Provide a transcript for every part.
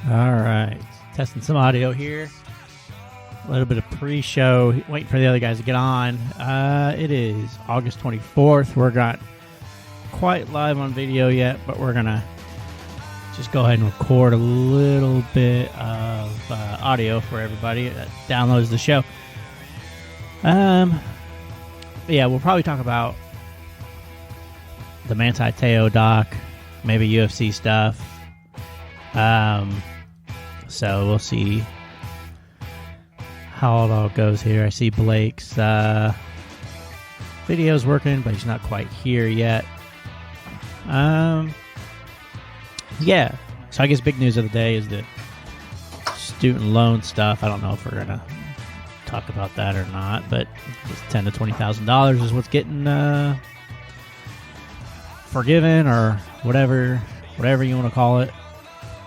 All right. Testing some audio here. A little bit of pre-show. Waiting for the other guys to get on. It is August 24th. We're not quite live on video yet, but we're going to just go ahead and record a little bit of audio for everybody that downloads the show. Yeah, we'll probably talk about the Manti Teo doc, maybe UFC stuff. So we'll see how it all goes here. I see Blake's video's working, but he's not quite here yet. Yeah. So I guess big news of the day is the student loan stuff. I don't know if we're gonna talk about that or not, but it's $10,000 to $20,000 is what's getting forgiven or whatever you want to call it.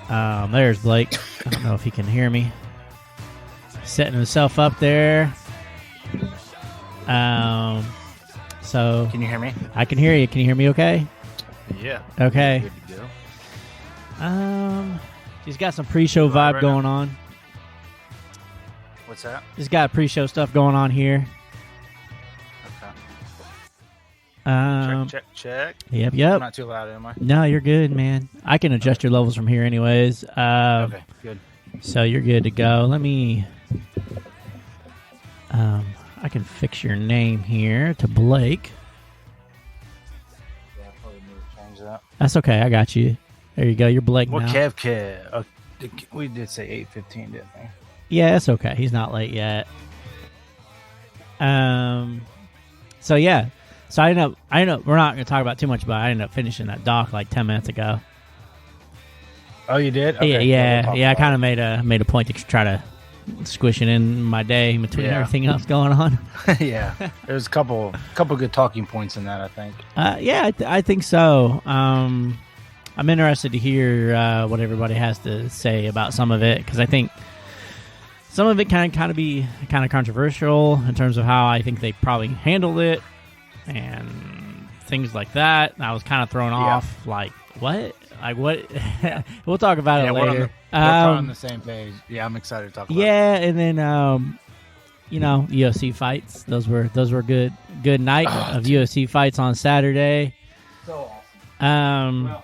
There's Blake. I don't know if he can hear me. Setting himself up there. So can you hear me? I can hear you. Can you hear me okay? Yeah. Okay. Good to go. He's got some pre-show vibe right going now. on. What's that? He's got pre-show stuff going on here. Okay. Check. Yep. I'm not too loud, am I? No, you're good, man. I can adjust your levels from here anyways. Okay, good. So you're good to go. Let me... I can fix your name here to Blake. Yeah, probably need to change that. That's okay. I got you. There you go. You're Blake What now. Kev? We did say 8:15, didn't we? Yeah, it's okay. He's not late yet. So yeah. So I ended up. We're not going to talk about too much, but I ended up finishing that doc like 10 minutes ago. Oh, you did? Okay, Yeah. I kind of made a point to try to squish it in my day in between everything else going on. Yeah, there's a couple good talking points in that, I think. Yeah, I think so. I'm interested to hear what everybody has to say about some of it, because I think some of it can kind of be kind of controversial in terms of how I think they probably handled it and things like that. I was kind of thrown off, like, what? Like, what? We'll talk about it later. We're on the same page. Yeah, I'm excited to talk about it. Yeah, and then, UFC fights. Those were good night of UFC fights on Saturday. So awesome.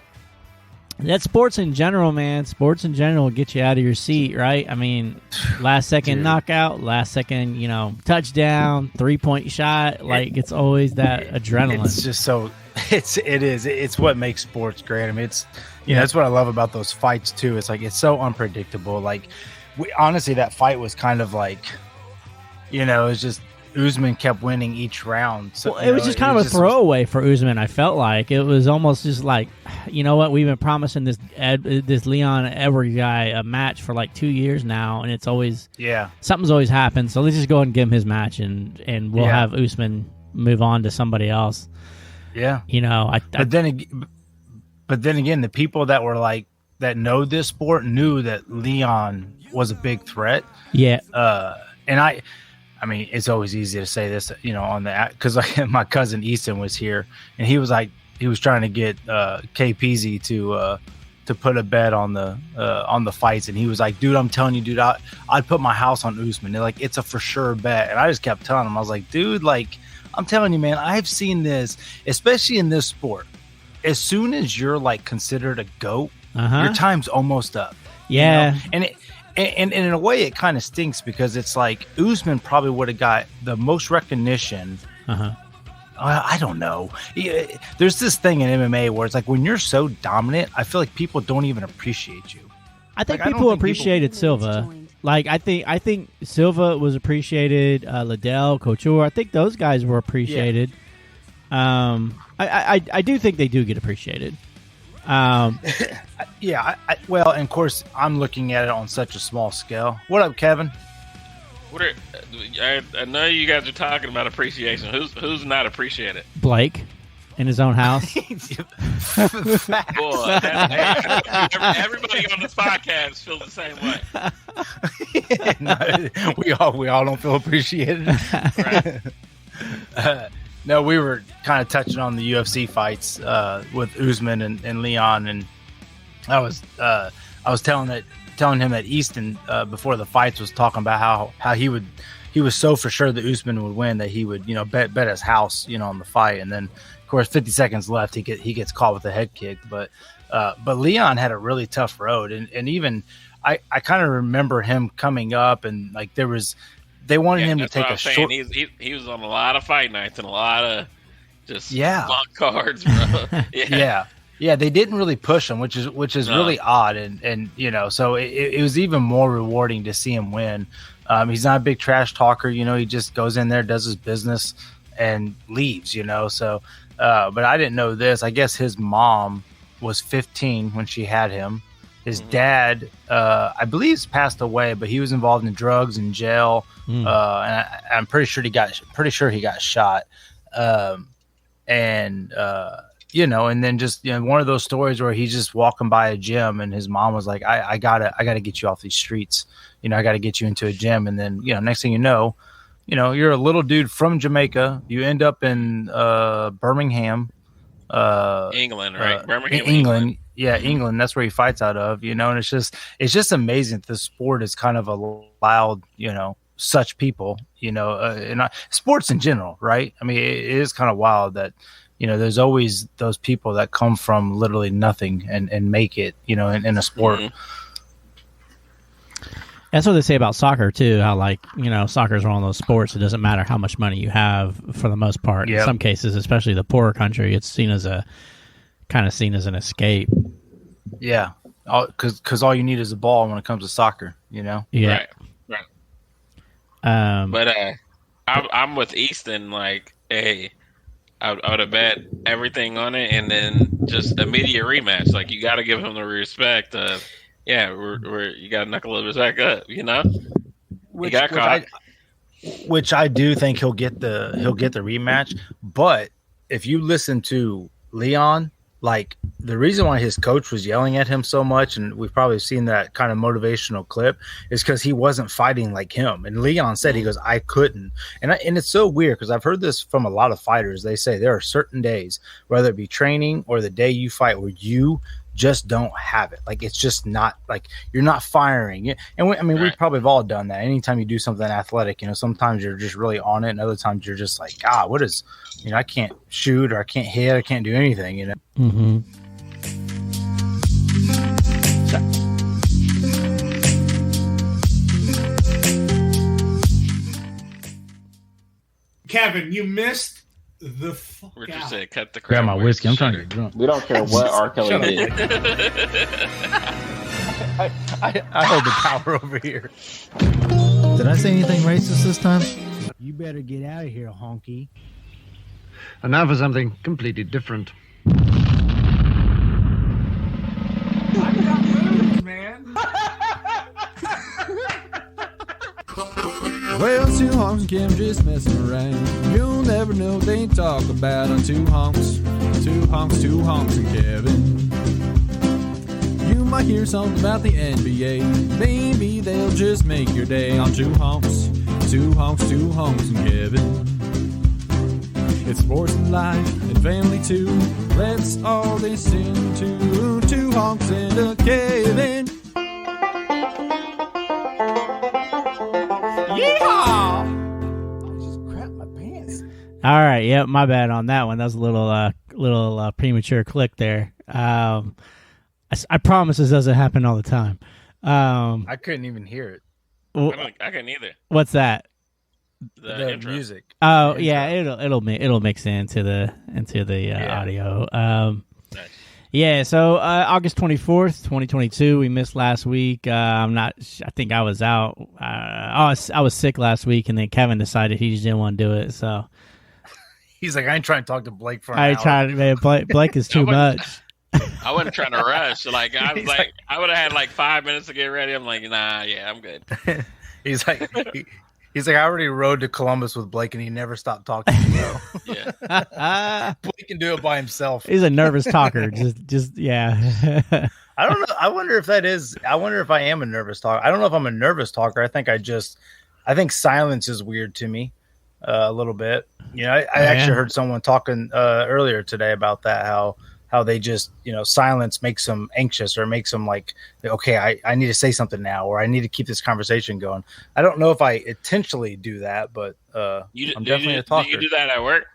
That's sports in general, man. Sports in general will get you out of your seat, right? I mean, last second knockout, last second, touchdown, 3-point shot. Like, it's always that adrenaline. It's just so it's what makes sports great. I mean, that's what I love about those fights too. It's like it's so unpredictable. Like, honestly, that fight was kind of like, it's just Usman kept winning each round. So it was just kind of a throwaway for Usman. I felt like it was almost just like, you know what, we've been promising this Leon Edwards guy a match for like 2 years now, and it's always something's always happened. So let's just go ahead and give him his match, and we'll have Usman move on to somebody else. Yeah, but then again, the people that were like that know this sport knew that Leon was a big threat. Yeah, and I mean, it's always easy to say this, on the, because like my cousin Easton was here, and he was trying to get KPZ to put a bet on the fights, and he was like, dude, I'm telling you, dude, I'd put my house on Usman. They're like, it's a for sure bet, and I just kept telling him, I was like, dude, like, I'm telling you, man, I've seen this, especially in this sport. As soon as you're like considered a GOAT, your time's almost up. Yeah, And in a way, it kind of stinks because it's like Usman probably would have got the most recognition. I don't know. There's this thing in MMA where it's like when you're so dominant, I feel like people don't even appreciate you. I think people appreciated Silva. Like I think Silva was appreciated. Liddell, Couture, I think those guys were appreciated. Yeah. I do think they do get appreciated. Yeah, well, and of course, I'm looking at it on such a small scale. What up, Kevin? I know you guys are talking about appreciation. Who's not appreciated? Blake, in his own house. Boy, everybody on this podcast feels the same way. No, we all don't feel appreciated. Right. No, we were kind of touching on the UFC fights with Usman and Leon, and I I was telling him that Easton before the fights was talking about how he was so for sure that Usman would win that he would bet his house on the fight, and then of course 50 seconds left he gets caught with a head kick, but Leon had a really tough road, and even I kind of remember him coming up and like they wanted him to take a short. He was on a lot of fight nights and a lot of just bunk cards, bro. Yeah, they didn't really push him, which is really odd, and so it was even more rewarding to see him win. He's not a big trash talker, he just goes in there, does his business, and leaves, So, but I didn't know this. I guess his mom was 15 when she had him. His dad, I believe, has passed away, but he was involved in drugs and jail, and I'm pretty sure he got shot. And then just one of those stories where he's just walking by a gym, and his mom was like, "I gotta get you off these streets. I gotta get you into a gym." And then next thing you know, you're a little dude from Jamaica. You end up in Birmingham, England, right? Birmingham, England. Yeah, England. That's where he fights out of. And it's just amazing that the sport is kind of allowed such people. And sports in general, right? I mean, it is kind of wild that. There's always those people that come from literally nothing and make it, in a sport. That's what they say about soccer too. How soccer is one of those sports. It doesn't matter how much money you have for the most part. Yep. In some cases, especially the poorer country, it's seen as an escape. Yeah, because all you need is a ball when it comes to soccer. Yeah. Right. But I'm with Easton. Like, hey. I would have bet everything on it, and then just immediate rematch. Like, you got to give him the respect of, you got to knuckle his back up, He got caught. Which I do think he'll get the rematch. But if you listen to Leon, like the reason why his coach was yelling at him so much, and we've probably seen that kind of motivational clip, is because he wasn't fighting like him. And Leon said, he goes, I couldn't. And it's so weird because I've heard this from a lot of fighters. They say there are certain days, whether it be training or the day you fight, where you just don't have it. Like, it's just not like you're not firing. And we probably have all done that. Anytime you do something athletic, sometimes you're just really on it, and other times you're just like, what is, I can't shoot, or I can't hit, I can't do anything, Mm-hmm. Kevin, you missed the fuck Richard out. said, cut the crap. Grab my whiskey. I'm trying to get drunk. We don't care what R. Kelly did. I hold the power over here. Did I say anything racist this time? You better get out of here, honky. And now for something completely different. Man. Well, two honks and Kim just messing around. You'll never know what they talk about on two honks. Two honks and Kevin. You might hear something about the NBA. Maybe they'll just make your day on two honks and Kevin. It's sports and life and family too. Let's all listen to two honks and a Kevin. Yeehaw! I just crapped my pants. All right. Yep. My bad on that one. That was a little premature click there. I promise this doesn't happen all the time. I couldn't even hear it. I couldn't either. What's that? The music. Oh yeah, it'll mix into the audio. Nice. Yeah. So August 24th, 2022. We missed last week. I think I was out. I was sick last week, and then Kevin decided he just didn't want to do it. So he's like, I ain't trying to talk to Blake for an hour. Man, Blake is too much. I wasn't trying to rush. Like, I was like, I would have had like 5 minutes to get ready. I'm like, nah, yeah, I'm good. He's like, I already rode to Columbus with Blake, and he never stopped talking to me. Yeah. Blake can do it by himself. He's a nervous talker. just yeah. I don't know. I wonder if I am a nervous talker. I don't know if I'm a nervous talker. I think silence is weird to me a little bit. I actually heard someone talking earlier today about that, how how they just, silence makes them anxious or makes them like, okay, I need to say something now, or I need to keep this conversation going. I don't know if I intentionally do that, but I'm definitely a talker. Do you do that at work?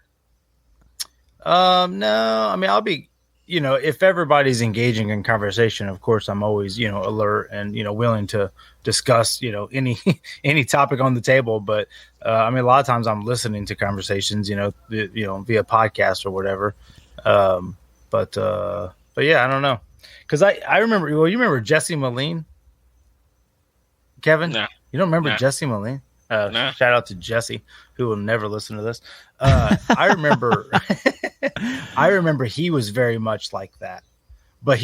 No, I mean, I'll be, if everybody's engaging in conversation, of course, I'm always, alert and, willing to discuss, any topic on the table. But, I mean, a lot of times I'm listening to conversations, via podcast or whatever. But yeah, I don't know. Cause I remember, you remember Jesse Moline, Kevin? No. You don't remember Jesse Moline? No. Shout out to Jesse, who will never listen to this. I remember he was very much like that, but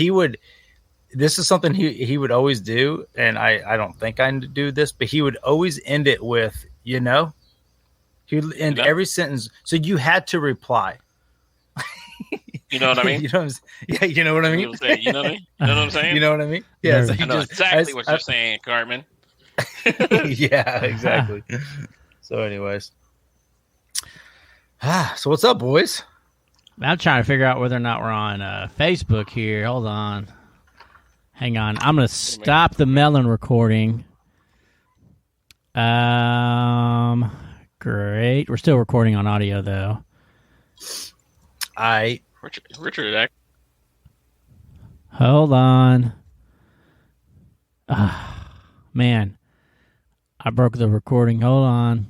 this is something he would always do. And I don't think I do this, but he would always end it with, he would end every sentence. So you had to reply. You know what I mean? You know what I mean? You know what I mean? You know what I'm saying? You know what I mean? Yeah. So I know exactly what you're saying, Cartman. Yeah, exactly. So anyways. So what's up, boys? I'm trying to figure out whether or not we're on Facebook here. Hold on. Hang on. I'm going to stop the melon recording. Great. We're still recording on audio, though. Richard. Hold on. Man. I broke the recording. Hold on.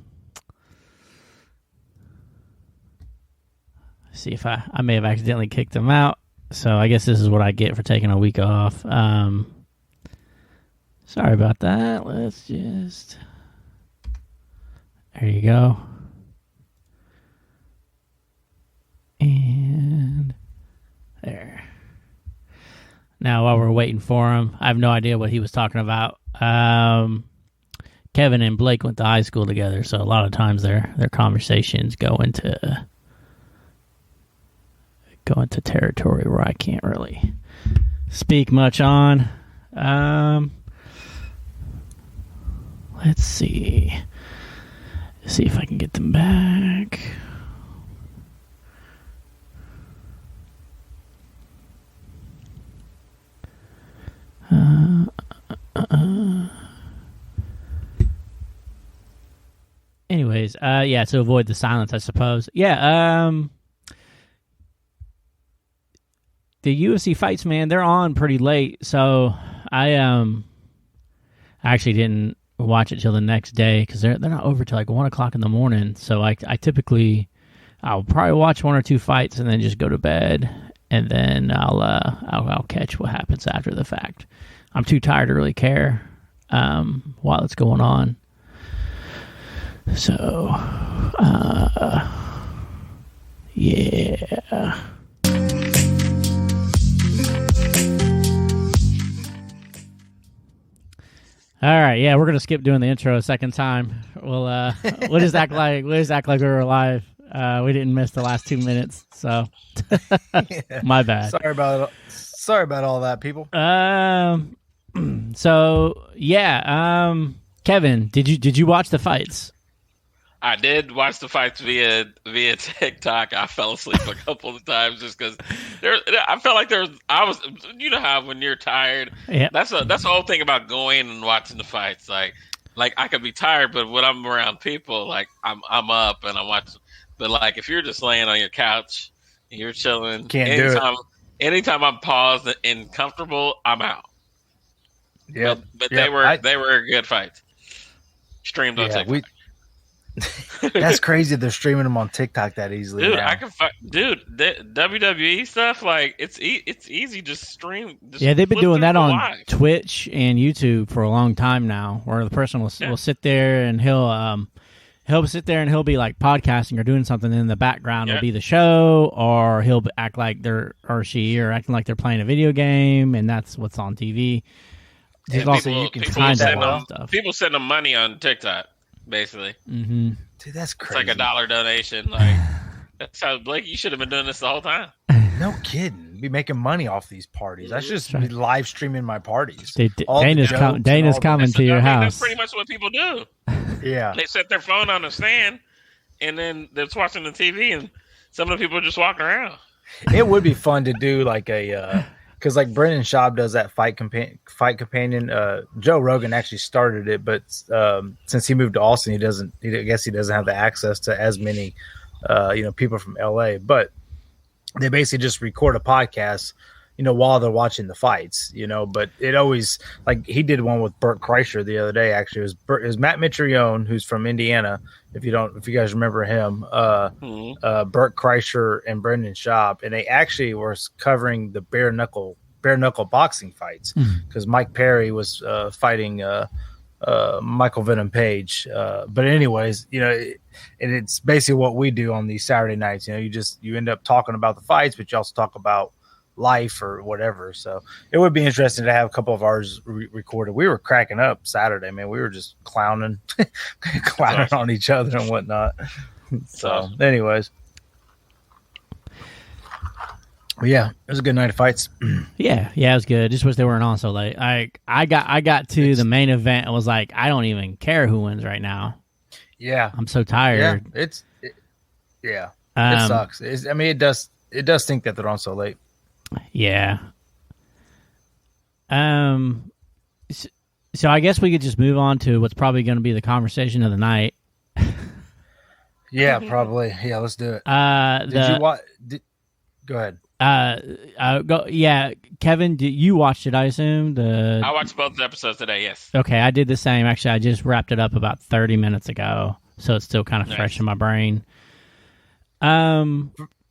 See if I may have accidentally kicked them out. So I guess this is what I get for taking a week off. Sorry about that. Let's just... There you go. And there. Now, while we're waiting for him, I have no idea what he was talking about. Kevin and Blake went to high school together, so a lot of times their conversations go into territory where I can't really speak much on. Let's see if I can get them back. Anyways, to avoid the silence, I suppose. Yeah, the UFC fights, man, they're on pretty late, so I actually didn't watch it till the next day because they're not over till like 1 o'clock in the morning. So I typically I'll probably watch 1 or 2 fights and then just go to bed, and then I'll catch what happens after the fact. I'm too tired to really care while it's going on. So, yeah. All right, yeah, we're gonna skip doing the intro a second time. We'll just act like we were live. We didn't miss the last 2 minutes, so my bad. Sorry about all that, people. So yeah, Kevin, did you watch the fights? I did watch the fights via TikTok. I fell asleep a couple of times just because I felt like you know how when you're tired, yeah. That's the whole thing about going and watching the fights. Like I could be tired, but when I'm around people, like I'm up and I'm watching. But like if you're just laying on your couch, and you're chilling. Anytime I'm paused and comfortable, I'm out. Yeah, but they were good fights. Streamed on TikTok. That's crazy. They're streaming them on TikTok that easily. Dude, now. the WWE stuff, like it's easy. Just stream. They've been doing that on Twitch and YouTube for a long time now, where the person will sit there and he'll sit there and he'll be like podcasting or doing something, and in the background will be the show, or he'll act like they're acting like they're playing a video game, and that's what's on TV. People send them money on TikTok. Basically, mm-hmm. Dude, that's crazy. It's like $1 donation. Like that's how Blake. You should have been doing this the whole time. No kidding. Be making money off these parties. I should just be live streaming my parties. Dana's coming to your house. That's pretty much what people do. Yeah, they set their phone on a stand, and then they're watching the TV, and some of the people just walk around. It would be fun to do like a because like Brendan Schaub does that fight companion. Joe Rogan actually started it, but since he moved to Austin, I guess he doesn't have the access to as many people from LA. But they basically just record a podcast, while they're watching the fights, but it always, like, he did one with Burt Kreischer the other day. Actually, it was Matt Mitrione, who's from Indiana. If you guys remember him, Burt Kreischer and Brendan Schaub, and they actually were covering the bare knuckle boxing fights because Mike Perry was fighting Michael Venom Page. But anyways, and it's basically what we do on these Saturday nights. You end up talking about the fights, but you also talk about life or whatever. So it would be interesting to have a couple of ours recorded. We were cracking up Saturday, man. We were just clowning on each other and whatnot. So anyways, well, yeah, it was a good night of fights. Yeah, it was good. Just wish they weren't on so late. I got to the main event and was like, I don't even care who wins right now. Yeah, I'm so tired. Yeah, it sucks. It does stink that they're on so late. Yeah. So I guess we could just move on to what's probably going to be the conversation of the night. Yeah, probably. Yeah, let's do it. Did you watch? Go ahead. Yeah, Kevin, you watched it, I assume? I watched both episodes today, yes. Okay, I did the same. Actually, I just wrapped it up about 30 minutes ago, so it's still kind of fresh in my brain.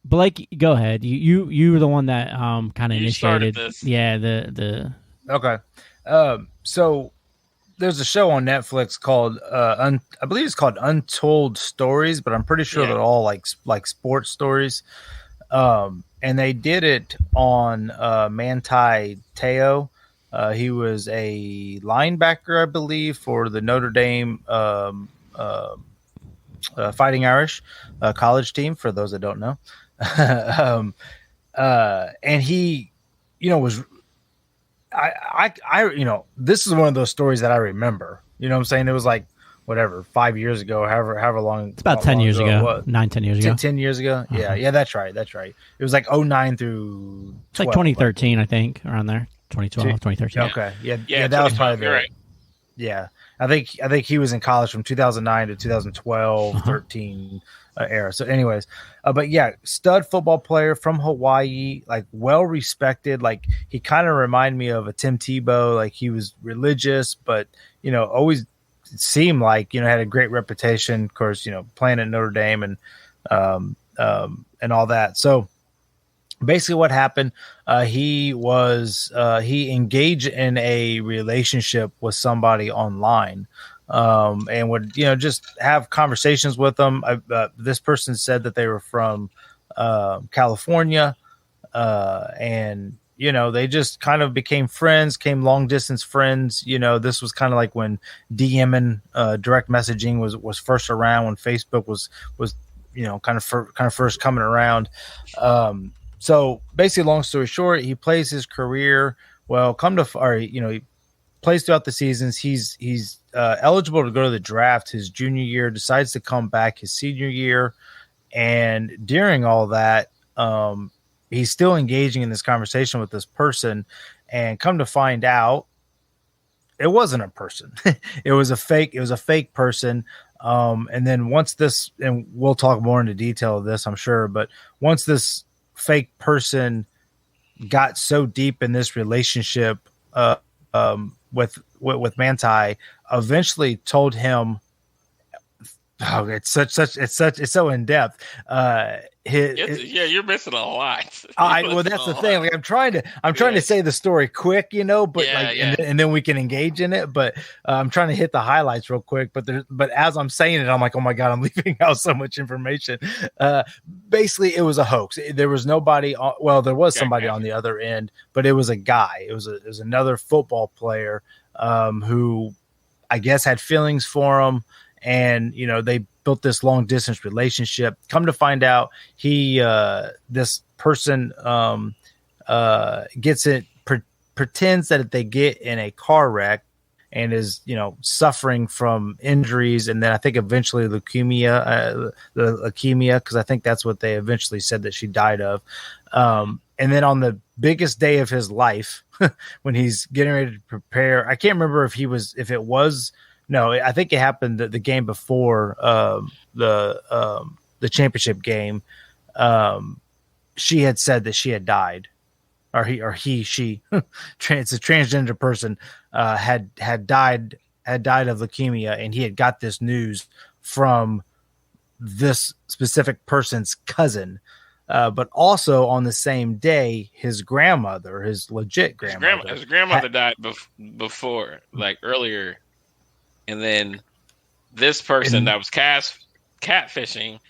Blake, go ahead. You were the one that kind of initiated this. Yeah, the Okay. So there's a show on Netflix called I believe it's called Untold Stories, but I'm pretty sure they're all like sports stories. And they did it on Manti Teo. He was a linebacker, I believe, for the Notre Dame Fighting Irish college team, for those that don't know. And he, was, this is one of those stories that I remember, what I'm saying? It was like, whatever, 5 years ago, however long. It's about 10 years ago. 10 years ago. 10 years ago. Uh-huh. Yeah, that's right. It was like 09 through 12, it's like 2013, I think, around there. 2012, 2013. Okay. Yeah, that was probably right. Yeah. I think he was in college from 2009 to 2012, 13 era. So anyways, but yeah, stud football player from Hawaii, like well respected. Like he kind of reminded me of a Tim Tebow. Like he was religious, but always seemed like had a great reputation. Of course, playing at Notre Dame and all that. So basically, what happened? He engaged in a relationship with somebody online. And would just have conversations with them. This person said that they were from California, and they just kind of became friends, came long distance friends. This was kind of like when DMing, direct messaging was first around, when Facebook was kind of first coming around. So basically, long story short, he plays his career well. He plays throughout the seasons. He's eligible to go to the draft his junior year, decides to come back his senior year. And during all that, he's still engaging in this conversation with this person, and come to find out it wasn't a person. It was a fake person. And then once this, and we'll talk more into detail of this, I'm sure, but once this fake person got so deep in this relationship, with Manti, eventually told him, it's so in depth. You're missing a lot. Well, that's the thing. Like, I'm trying to say the story quick, but and then we can engage in it. But I'm trying to hit the highlights real quick. But as I'm saying it, I'm like, oh my God, I'm leaving out so much information. Basically, it was a hoax. There was nobody. There was somebody on the other end, but it was a guy. It was another football player who I guess had feelings for him. And, they built this long distance relationship. Come to find out, this person pretends that they get in a car wreck and is, suffering from injuries. And then I think eventually leukemia, because I think that's what they eventually said that she died of. And then on the biggest day of his life, when he's getting ready to prepare, I can't remember if I think it happened the game before the championship game. She had said that she had died, she, it's a transgender person, had died of leukemia, and he had got this news from this specific person's cousin. But also on the same day, his grandmother, his legit grandmother, his grandmother died before, like earlier, and then this person that was catfishing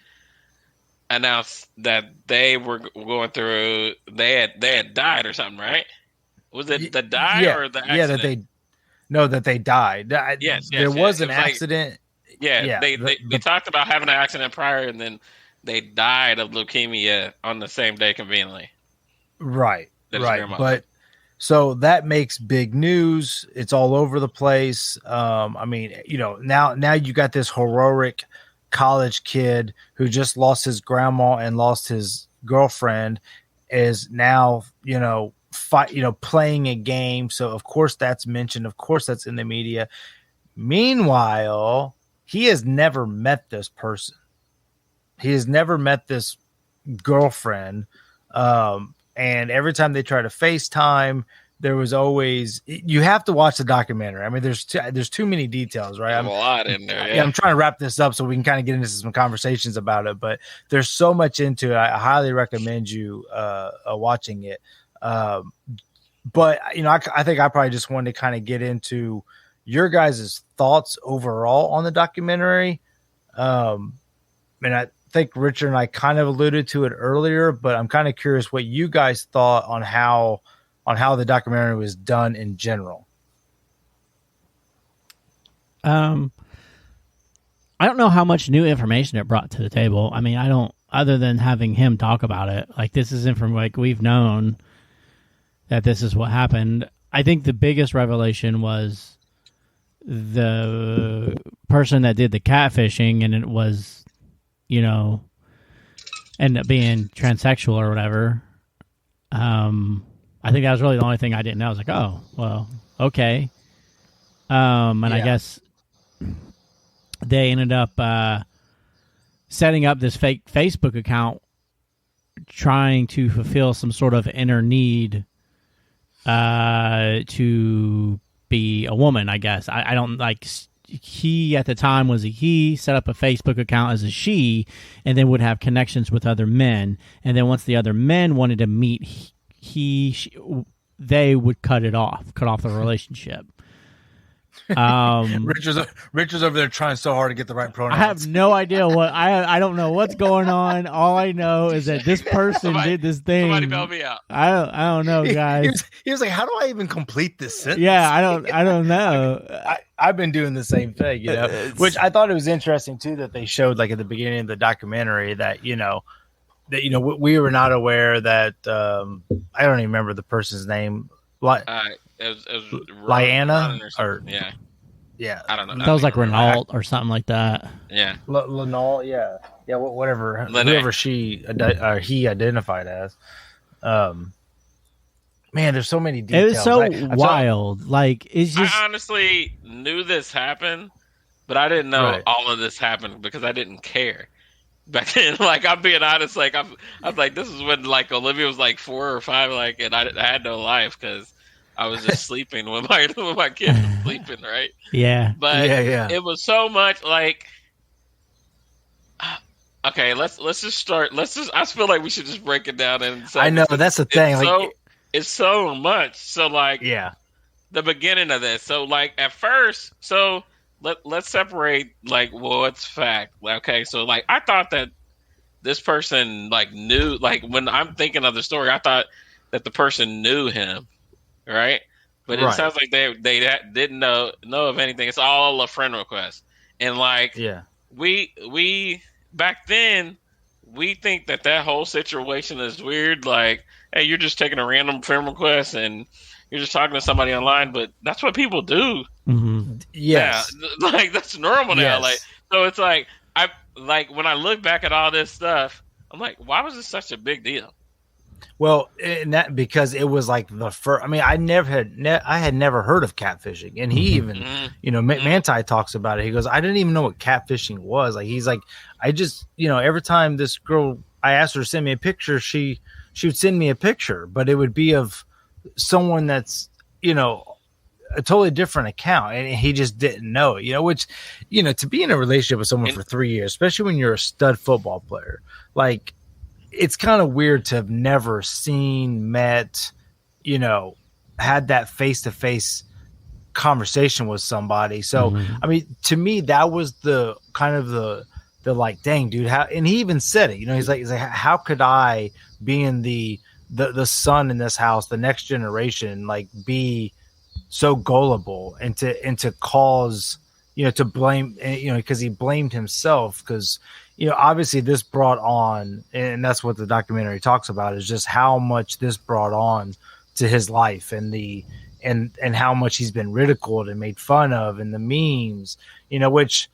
announced that they were going through. They had died or something, right? Was it the die or the accident? That they died. Yes, there was an accident. They talked about having an accident prior, and then they died of leukemia on the same day, conveniently. Right. But so that makes big news. It's all over the place. I mean, now you got this heroic college kid who just lost his grandma and lost his girlfriend, is now, playing a game. So of course that's mentioned. Of course that's in the media. Meanwhile, he has never met this person. He has never met this girlfriend. And every time they try to FaceTime, there was always, you have to watch the documentary. I mean, there's too many details, right? There's a lot in there. Yeah, I'm trying to wrap this up so we can kind of get into some conversations about it, but there's so much into it. I highly recommend you watching it. But I think I probably just wanted to kind of get into your guys' thoughts overall on the documentary. And I think Richard and I kind of alluded to it earlier, but I'm kind of curious what you guys thought on how the documentary was done in general. I don't know how much new information it brought to the table. I mean, I don't, other than having him talk about it. Like, this isn't from, like, we've known that this is what happened. I think the biggest revelation was the person that did the catfishing, and it was, ended up being transsexual or whatever. I think that was really the only thing I didn't know. I was like, oh, well, okay. I guess they ended up setting up this fake Facebook account trying to fulfill some sort of inner need to be a woman, I guess. I don't like... He at the time was a he, set up a Facebook account as a she, and then would have connections with other men. And then once the other men wanted to meet, they would cut off the relationship. Richard's over there trying so hard to get the right pronouns. I have no idea I don't know what's going on. All I know is that this person did this thing. Somebody bail me out. I don't know, guys. He was like, how do I even complete this sentence? Yeah, I don't know. I've been doing the same thing, which I thought it was interesting too, that they showed, like, at the beginning of the documentary that, we were not aware that, I don't even remember the person's name. It was Lyanna yeah. I don't know. That was like Renault or something like that. Yeah. Lenal, yeah, whatever. Lene. Whoever he identified as. Man, there's so many details. It was so wild. Like, it's just. I honestly knew this happened, but I didn't know all of this happened because I didn't care back then. Like, I'm being honest. Like, I was like, this is when, like, Olivia was like 4 or 5, like, and I had no life because I was just sleeping when my kids were sleeping, right? Yeah. But it was so much like. Okay, let's just start. I feel like we should just break it down and. I know that's the thing. It's so much. So, like, the beginning of this. So, like, at first, let's separate, like, what's fact. Okay, so, like, I thought that this person, like, knew, like, when I'm thinking of the story, I thought that the person knew him, right? But it sounds like they didn't know of anything. It's all a friend request. And, like, we back then, we think that whole situation is weird. Like, hey, you're just taking a random friend request and you're just talking to somebody online, but that's what people do. Mm-hmm. Yes. Yeah, like, that's normal now. Yes. Like, so it's like, when I look back at all this stuff, I'm like, why was this such a big deal? Well, and that because it was like the first. I mean, I had never heard of catfishing, and he even, Manti talks about it. He goes, I didn't even know what catfishing was. Like he's like, I just, every time this girl, I asked her to send me a picture, she would send me a picture, but it would be of someone that's, a totally different account, and he just didn't know it. Which, to be in a relationship with someone for 3 years, especially when you're a stud football player, like. It's kind of weird to have never seen, met, had that face-to-face conversation with somebody. So, I mean, to me, that was the kind of the like, dang, dude, how, and he even said it, he's like, how could I, being the son in this house, the next generation, like be so gullible and to cause, to blame, because he blamed himself because, obviously this brought on, and that's what the documentary talks about, is just how much this brought on to his life and and how much he's been ridiculed and made fun of, and the memes, which,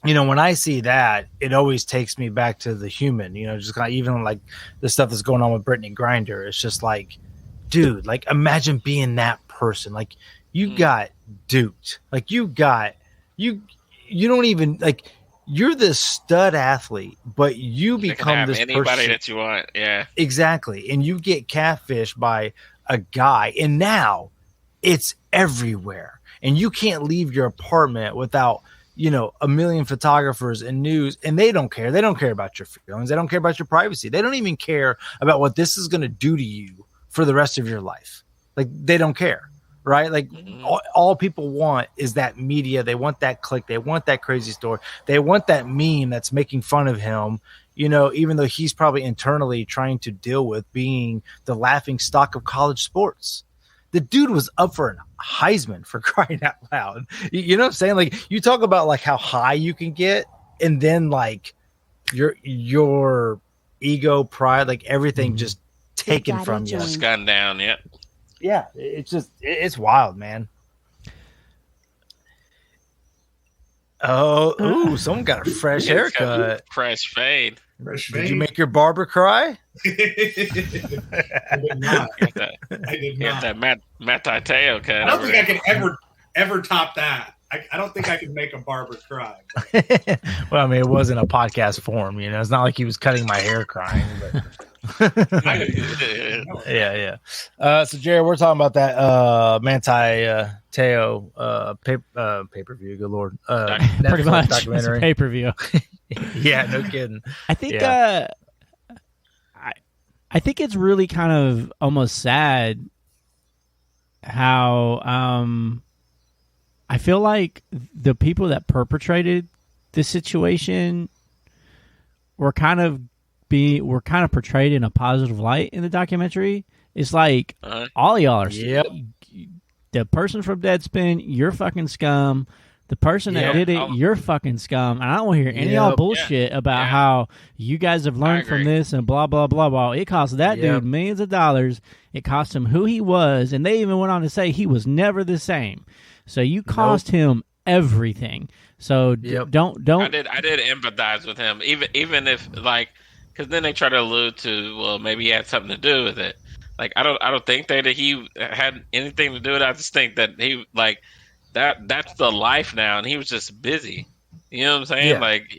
when I see that, it always takes me back to the human, just kind of, even like the stuff that's going on with Brittany Griner. It's just like, dude, like imagine being that person. Like you got duped. Like you don't even like, you're this stud athlete, but you become this anybody person that you want. Yeah, exactly. And you get catfished by a guy, and now it's everywhere. And you can't leave your apartment without, a million photographers and news, and they don't care. They don't care about your feelings. They don't care about your privacy. They don't even care about what this is going to do to you for the rest of your life. Like they don't care. Right? Like all people want is that media. They want that click. They want that crazy story. They want that meme that's making fun of him, even though he's probably internally trying to deal with being the laughing stock of college sports. The dude was up for a Heisman, for crying out loud. You know what I'm saying? Like you talk about like how high you can get, and then like your ego, pride, like everything just taken from you. Just gone down. Yeah. Yeah, it's wild, man. Oh, someone got a fresh haircut. Fresh fade. Did you make your barber cry? I did not. I did not. That Manti Teo cut. I don't think I could ever top that. I don't think I could make a barber cry. Well, I mean, it wasn't a podcast form, It's not like he was cutting my hair crying, but. Yeah. So Jared, we're talking about that Manti Teo pay-per-view. Good Lord, pretty much documentary pay-per-view. Yeah, no kidding. I think I think it's really kind of almost sad how I feel like the people that perpetrated this situation were kind of portrayed in a positive light in the documentary. It's like all y'all are the person from Deadspin, you're fucking scum. The person that did it, you're fucking scum. And I don't want to hear any of y'all bullshit about how you guys have learned from this and blah, blah, blah, blah. It cost that dude millions of dollars. It cost him who he was. And they even went on to say he was never the same. So you cost him everything. So don't. I did empathize with him, even if like, because then they try to allude to, well, maybe he had something to do with it. Like I don't think that he had anything to do with it. I just think that he like that's the life now, and he was just busy. You know what I'm saying? Yeah. Like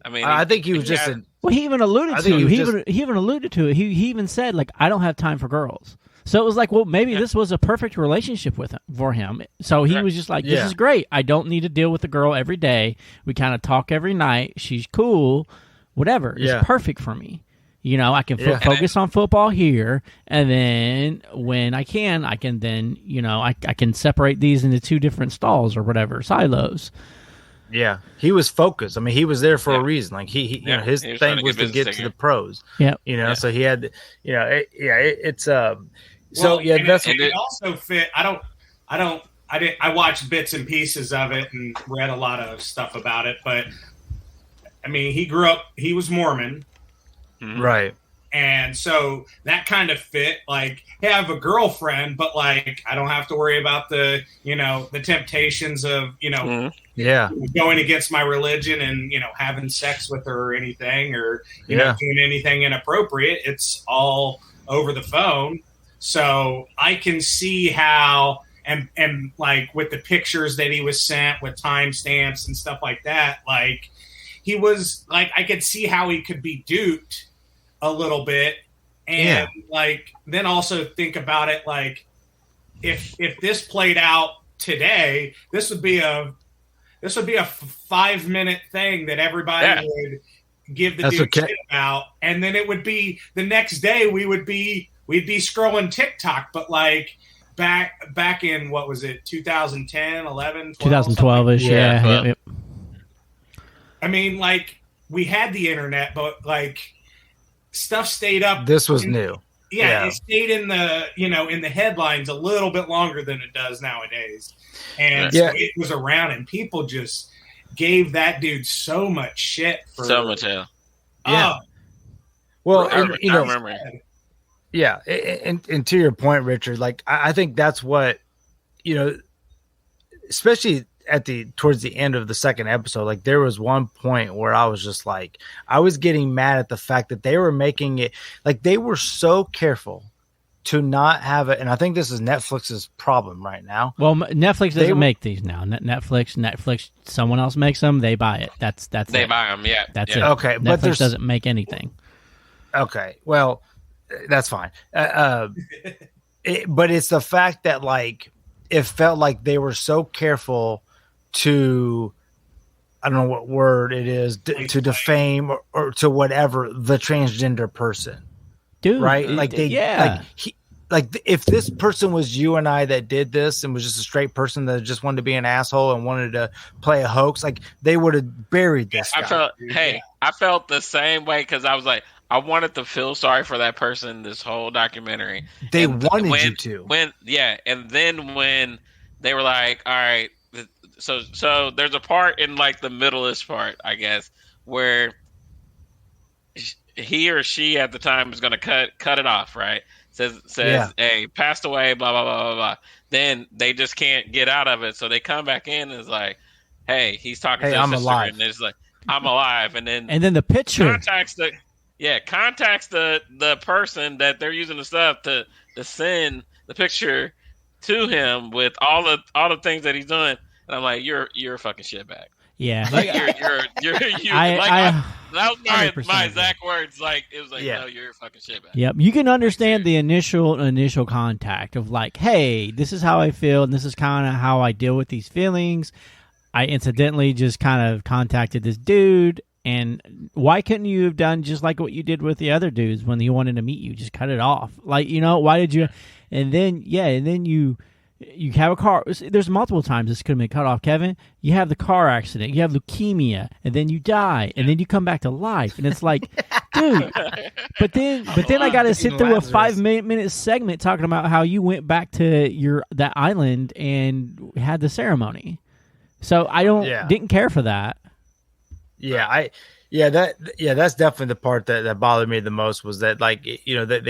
I think he was just. Well, he even alluded to it. He even alluded to it. He even said like, I don't have time for girls. So it was like, well, maybe this was a perfect relationship for him. So he was just like, this is great. I don't need to deal with the girl every day. We kind of talk every night. She's cool. Whatever. It's perfect for me. I can focus on football here, and then when I can then, I can separate these into two different stalls or whatever, silos. Yeah, he was focused. I mean, he was there for a reason. Like he his thing was to get to the pros. Yeah, so he had, it's So that's it also fit. I watched bits and pieces of it and read a lot of stuff about it, but I mean, he grew up. He was Mormon, right? And so that kind of fit, like, hey, I have a girlfriend, but like, I don't have to worry about the, the temptations of, going against my religion and, having sex with her or anything, or, doing anything inappropriate. It's all over the phone. So I can see how, and like with the pictures that he was sent with timestamps and stuff like that, like he was like, I could see how he could be duped a little bit. And like, then also think about it. Like if this played out today, this would be a 5-minute thing that everybody would give the dude shit about. And then it would be the next day we'd be scrolling TikTok, but like back in, what was it, 2010, 11, 2012-ish, yeah. I mean, like, we had the internet, but like stuff stayed up. This was new. Yeah, it stayed in the in the headlines a little bit longer than it does nowadays. And so it was around, and people just gave that dude so much shit for so much hell. Yeah. Well, I remember. Yeah, and to your point, Richard, like I think that's what, especially towards the end of the second episode, like there was one point where I was just like, I was getting mad at the fact that they were making it, like they were so careful to not have it. And I think this is Netflix's problem right now. Well, Netflix doesn't make these now. Netflix, someone else makes them. They buy it. That's they buy them. Yeah, that's it. Okay, Netflix but doesn't make anything. Okay, well, that's fine. But it's the fact that like it felt like they were so careful to, I don't know what word it is, to defame or to whatever the transgender person. Dude, right? Like like if this person was you and I that did this and was just a straight person that just wanted to be an asshole and wanted to play a hoax, like they would have buried this guy. I felt the same way, because I was like, I wanted to feel sorry for that person this whole documentary. They wanted you to. And then when they were like, all right, so there's a part in like the middle-ish part, I guess, where he or she at the time is going to cut it off, right? Says hey, passed away, blah, blah, blah, blah, blah. Then they just can't get out of it. So they come back in and it's like, hey, he's talking to his sister. Alive. And it's like, I'm alive. And then the picture contacts the person that they're using the stuff to send the picture to him with all the things that he's doing. And I'm like, you're a fucking shitbag. Yeah, like you're that was my exact words. Like it was like, no, you're a fucking shitbag. Yep, you can understand the initial contact of like, hey, this is how I feel, and this is kind of how I deal with these feelings. I incidentally just kind of contacted this dude, and why couldn't you have done just like what you did with the other dudes when he wanted to meet you? Just cut it off. Like, why did you? And then you have a car. There's multiple times this could have been cut off, Kevin. You have the car accident. You have leukemia, and then you die, and then you come back to life. And it's like, dude. But then I got to sit through a 5-minute segment talking about how you went back to that island and had the ceremony. So I didn't care for that. That's definitely the part that bothered me the most, was that, like, that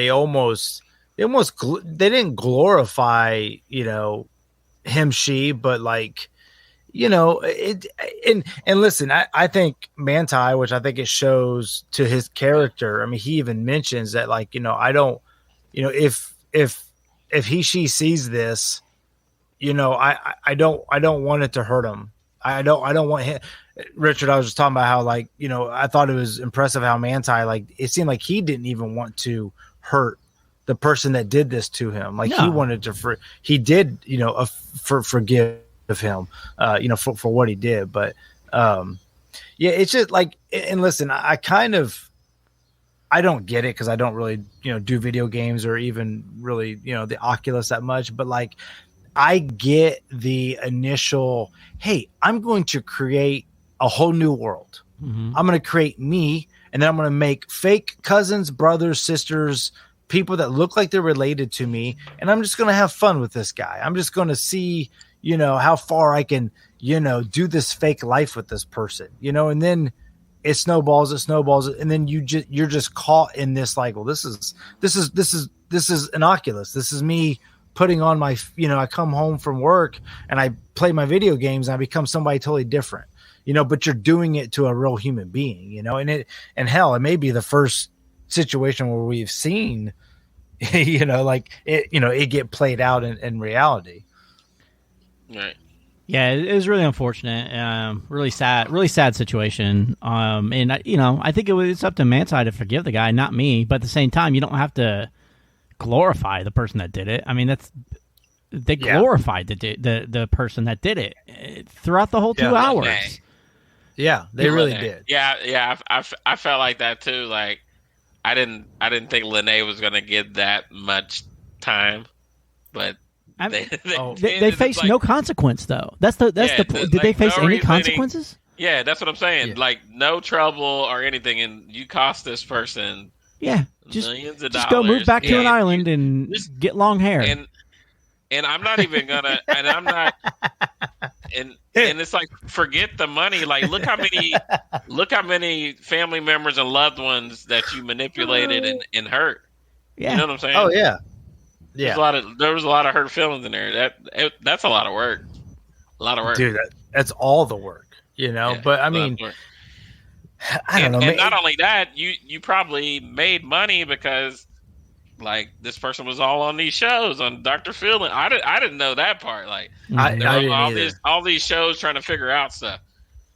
they didn't glorify, him, she, but like, it, and listen, I think Manti, which I think it shows to his character. I mean, he even mentions that, like, I don't, if she sees this, I don't want it to hurt him. I don't want him. Richard, I was just talking about how, like, I thought it was impressive how Manti, like, it seemed like he didn't even want to hurt the person that did this to him. Like, he wanted to, forgive him, for what he did. But, it's just like, and listen, I don't get it, because I don't really, do video games or even really, the Oculus that much. But, like, I get the initial, hey, I'm going to create a whole new world. Mm-hmm. I'm going to create me, and then I'm going to make fake cousins, brothers, sisters, people that look like they're related to me, and I'm just going to have fun with this guy. I'm just going to see, how far I can, do this fake life with this person, and then it snowballs, and then you're just caught in this like, well, this is innocuous. This is me putting on my, I come home from work and I play my video games and I become somebody totally different, but you're doing it to a real human being, and hell, it may be the first situation where we've seen, like it get played out in reality. Right. Yeah, it was really unfortunate. Really sad situation. And I think it's up to Manti to forgive the guy, not me. But at the same time, you don't have to glorify the person that did it. I mean, they glorified the person that did it throughout the whole 2 hours. Yeah, they really did. Yeah. I felt like that too. Like, I didn't think Lene was gonna get that much time, but. They faced no consequence though. That's the. Did they face any consequences? Yeah, that's what I'm saying. Yeah. Like no trouble or anything, and you cost this person. Yeah, millions of dollars. Just go move back to an island and get long hair. And I'm not even gonna. And I'm not. And it's like, forget the money. Like look how many family members and loved ones that you manipulated and hurt. Yeah. You know what I'm saying? Oh yeah. Yeah, there was a lot of hurt feelings in there. That's a lot of work. Dude. That's all the work, Yeah, but I mean, I don't know. And not only that, you probably made money because, like, this person was all on these shows on Dr. Phil, and I didn't know that part. Like, I didn't all these shows trying to figure out stuff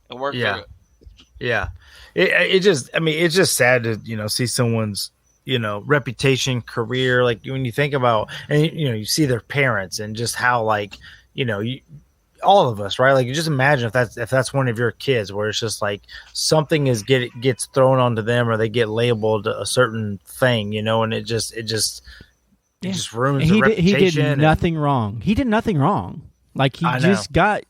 and work through it. Yeah, it's just sad to see someone's reputation, career, like when you think about, and you see their parents and just how, like, all of us, right? Like, you just imagine if that's one of your kids, where it's just like something gets thrown onto them, or they get labeled a certain thing, and it just ruins the reputation. He did nothing wrong. He did nothing wrong. Like, he just got.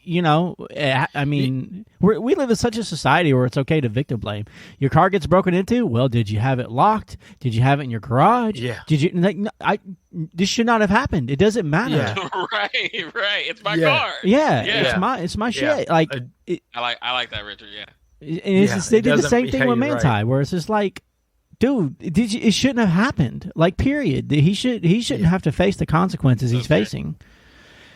I mean, we live in such a society where it's okay to victim blame. Your car gets broken into. Well, did you have it locked? Did you have it in your garage? Yeah. Did you? This should not have happened. It doesn't matter. Yeah. Right. It's my car. Yeah. It's my shit. Like, I like that, Richard. Yeah. And they did the same thing with Manti, where it's just like, dude, it shouldn't have happened. Like, period. He shouldn't have to face the consequences he's facing.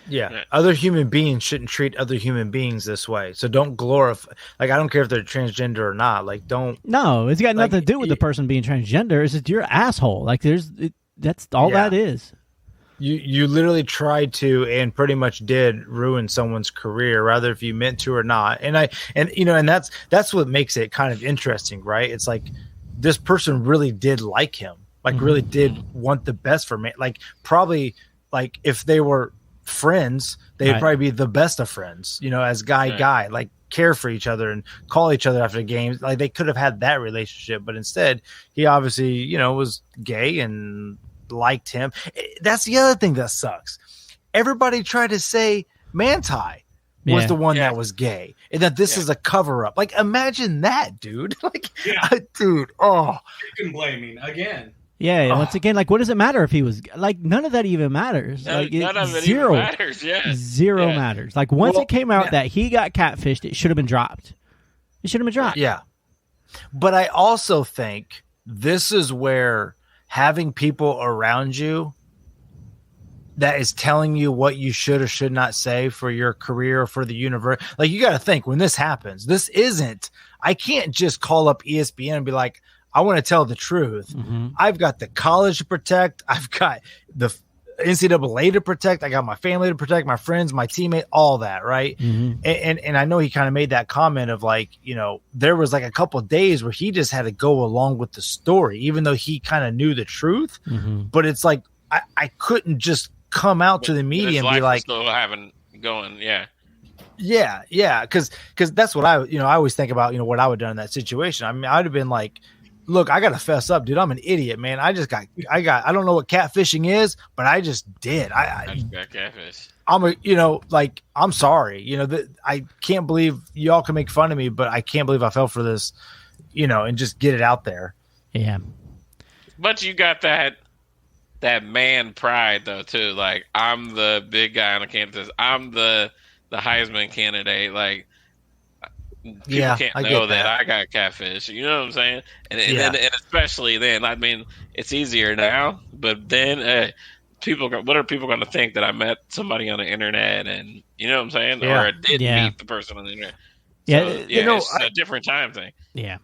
Yeah, other human beings shouldn't treat other human beings this way. So don't glorify. Like, I don't care if they're transgender or not. Like, don't. No, it's got nothing to do with the person being transgender. It's just you're an asshole. Like, that's all that is. You literally tried to, and pretty much did, ruin someone's career, rather if you meant to or not. And that's what makes it kind of interesting, right? It's like this person really did like him, like really did want the best for me. Like, probably, if they were friends, they'd probably be the best of friends, as guy, like, care for each other and call each other after the games. Like, they could have had that relationship, but instead he obviously, was gay and liked him. That's the other thing that sucks. Everybody tried to say Manti was the one that was gay and that this is a cover up. Like, imagine that, dude. Like, dude, you can blame me again. Yeah, once again, like, what does it matter if he was like? None of that even matters. Like, none of it even matters. Yeah, zero matters. Like, once it came out that he got catfished, it should have been dropped. It should have been dropped. Yeah, but I also think this is where having people around you that is telling you what you should or should not say for your career or for the universe. Like, you got to think, when this happens, I can't just call up ESPN and be like, I want to tell the truth. Mm-hmm. I've got the college to protect. I've got the NCAA to protect. I got my family to protect, my friends, my teammate, all that. Right. Mm-hmm. And I know he kind of made that comment of, like, there was like a couple of days where he just had to go along with the story, even though he kind of knew the truth. Mm-hmm. But it's like, I couldn't just come out to the media and be like, still having going. Yeah. Yeah. Cause that's what I always think about, what I would have done in that situation. I mean, I'd have been like, look, I got to fess up, dude. I'm an idiot, man. I don't know what catfishing is, but I just did. I got catfish. I'm sorry. I can't believe y'all can make fun of me, but I can't believe I fell for this, and just get it out there. Yeah. But you got that man pride though, too. Like, I'm the big guy on the campus. I'm the Heisman candidate. Like, People can't know that I got catfish. You know what I'm saying? And especially then, I mean, it's easier now. But then, what are people going to think that I met somebody on the internet and you know what I'm saying, or I did meet the person on the internet? So, it's a different time thing. Yeah.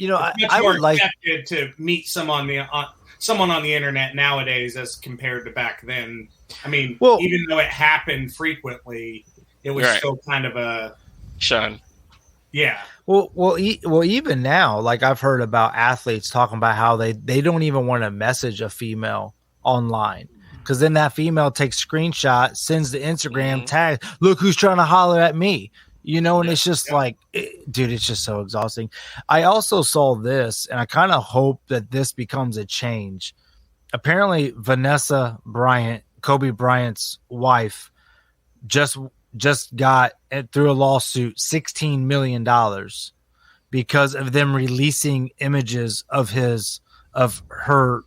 I would like to meet someone on the internet nowadays as compared to back then. I mean, even though it happened frequently, it was still kind of a shun. Yeah. Well, even now, like I've heard about athletes talking about how they don't even want to message a female online because then that female takes screenshot, sends the Instagram tag. Look who's trying to holler at me. And it's just dude, it's just so exhausting. I also saw this, and I kind of hope that this becomes a change. Apparently, Vanessa Bryant, Kobe Bryant's wife, just got through a lawsuit $16 million because of them releasing images of her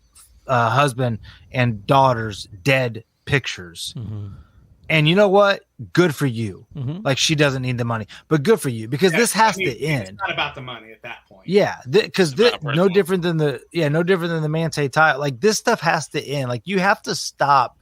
husband and daughter's dead pictures. Mm-hmm. And you know what? Good for you. Mm-hmm. Like, she doesn't need the money, but good for you because this has to end. It's not about the money at that point. Yeah, because no different than the Manti Teo. Like, this stuff has to end. Like, you have to stop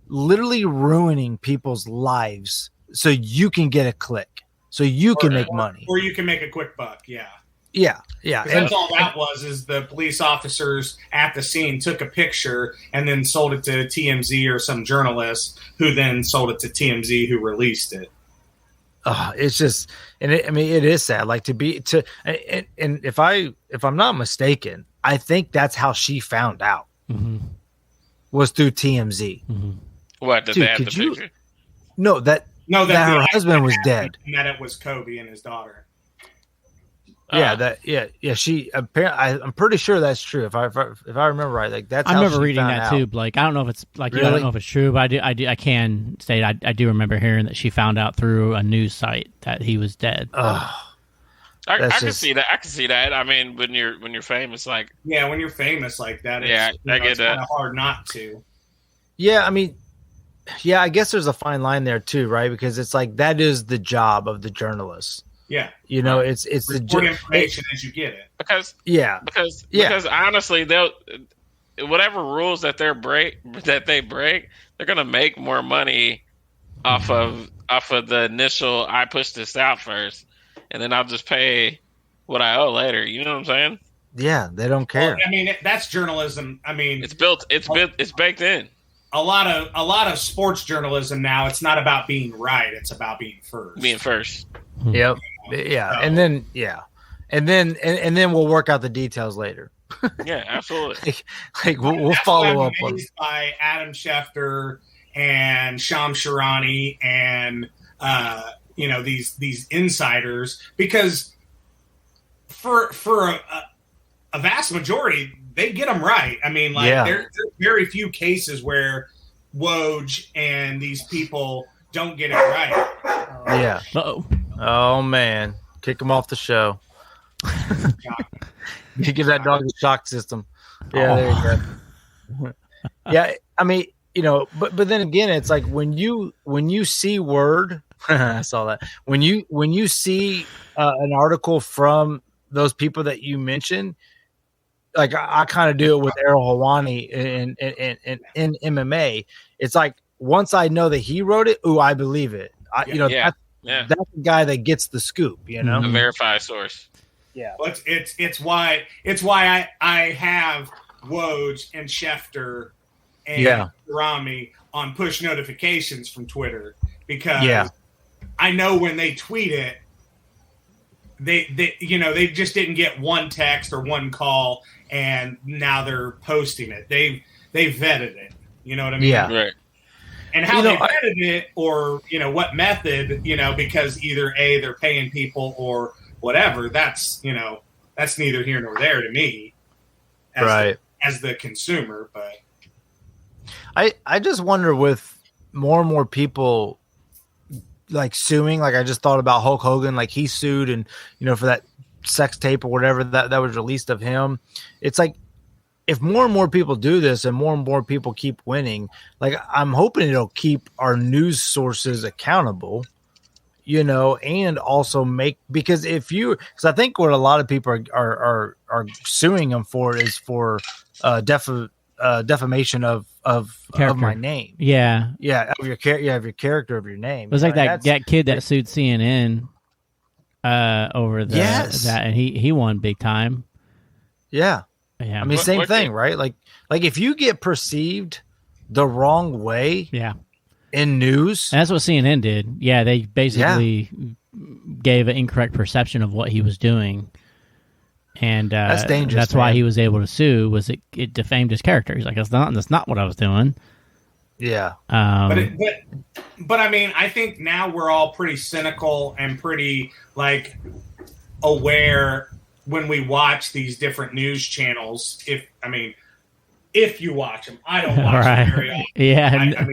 literally ruining people's lives so you can get a click, so you can make money, or you can make a quick buck. Yeah. Yeah. That's all that was, is the police officers at the scene took a picture and then sold it to TMZ or some journalist who then sold it to TMZ who released it. It's just, and it is sad. Like and if I'm not mistaken, I think that's how she found out was through TMZ. Mm-hmm. What, did they have the picture? No, that her husband was dead. And that it was Kobe and his daughter. She apparently, I'm pretty sure that's true. If I remember right, like that's. I remember reading that too. Like, I don't know if it's like really? I don't know if it's true, but I can state I do remember hearing that she found out through a news site that he was dead. I can see that. I can see that. I mean, when you're famous, like when you're famous like that, it's kind of hard not to. Yeah, I mean, I guess there's a fine line there too, right? Because it's like that is the job of the journalist. Yeah, it's the more information as you get it. Because honestly, they'll whatever rules that they break, they're gonna make more money off of the initial. I pushed this out first, and then I'll just pay what I owe later. You know what I'm saying? Yeah, they don't care. Well, I mean, that's journalism. I mean, it's baked in. A lot of sports journalism now. It's not about being right. It's about being first. Yep. Yeah, and then we'll work out the details later. Yeah, absolutely. we'll follow up on by Adam Schefter and Sham Sharani and these insiders, because for a vast majority they get them right. I mean, there's very few cases where Woj and these people don't get it right. Yeah. Uh-oh. Oh man, kick him off the show. You give that dog the shock system. Yeah, there you go. Yeah, I mean, but then again, it's like when you see word, I saw that when you see an article from those people that you mentioned, like I kind of do it with Errol Hawani in MMA. It's like once I know that he wrote it, I believe it. That's the guy that gets the scoop, a verified source. Yeah, well, it's why I have Woj and Schefter and Rami on push notifications from Twitter, because I know when they tweet it, they just didn't get one text or one call, and now they're posting it. They vetted it. You know what I mean? Yeah, right. And how they vetted it, or what method, because either A, they're paying people, or whatever. That's neither here nor there to me, as the consumer. But I just wonder, with more and more people like suing, like I just thought about Hulk Hogan, like he sued, and for that sex tape or whatever that was released of him. It's like, if more and more people do this and more people keep winning, like I'm hoping it'll keep our news sources accountable, and also because I think what a lot of people are suing him for is for defamation of my name. Yeah. Of your character, of your name. It was like that kid that sued CNN over that, and he won big time. Yeah. Yeah. I mean, same thing, right? Like if you get perceived the wrong way, in news, and that's what CNN did. Yeah, they basically gave an incorrect perception of what he was doing, and that's dangerous. That's why he was able to sue. Was it defamed his character? He's like, that's not what I was doing. Yeah. But I mean, I think now we're all pretty cynical and pretty aware when we watch these different news channels. If you watch them, I don't watch them very often. Yeah.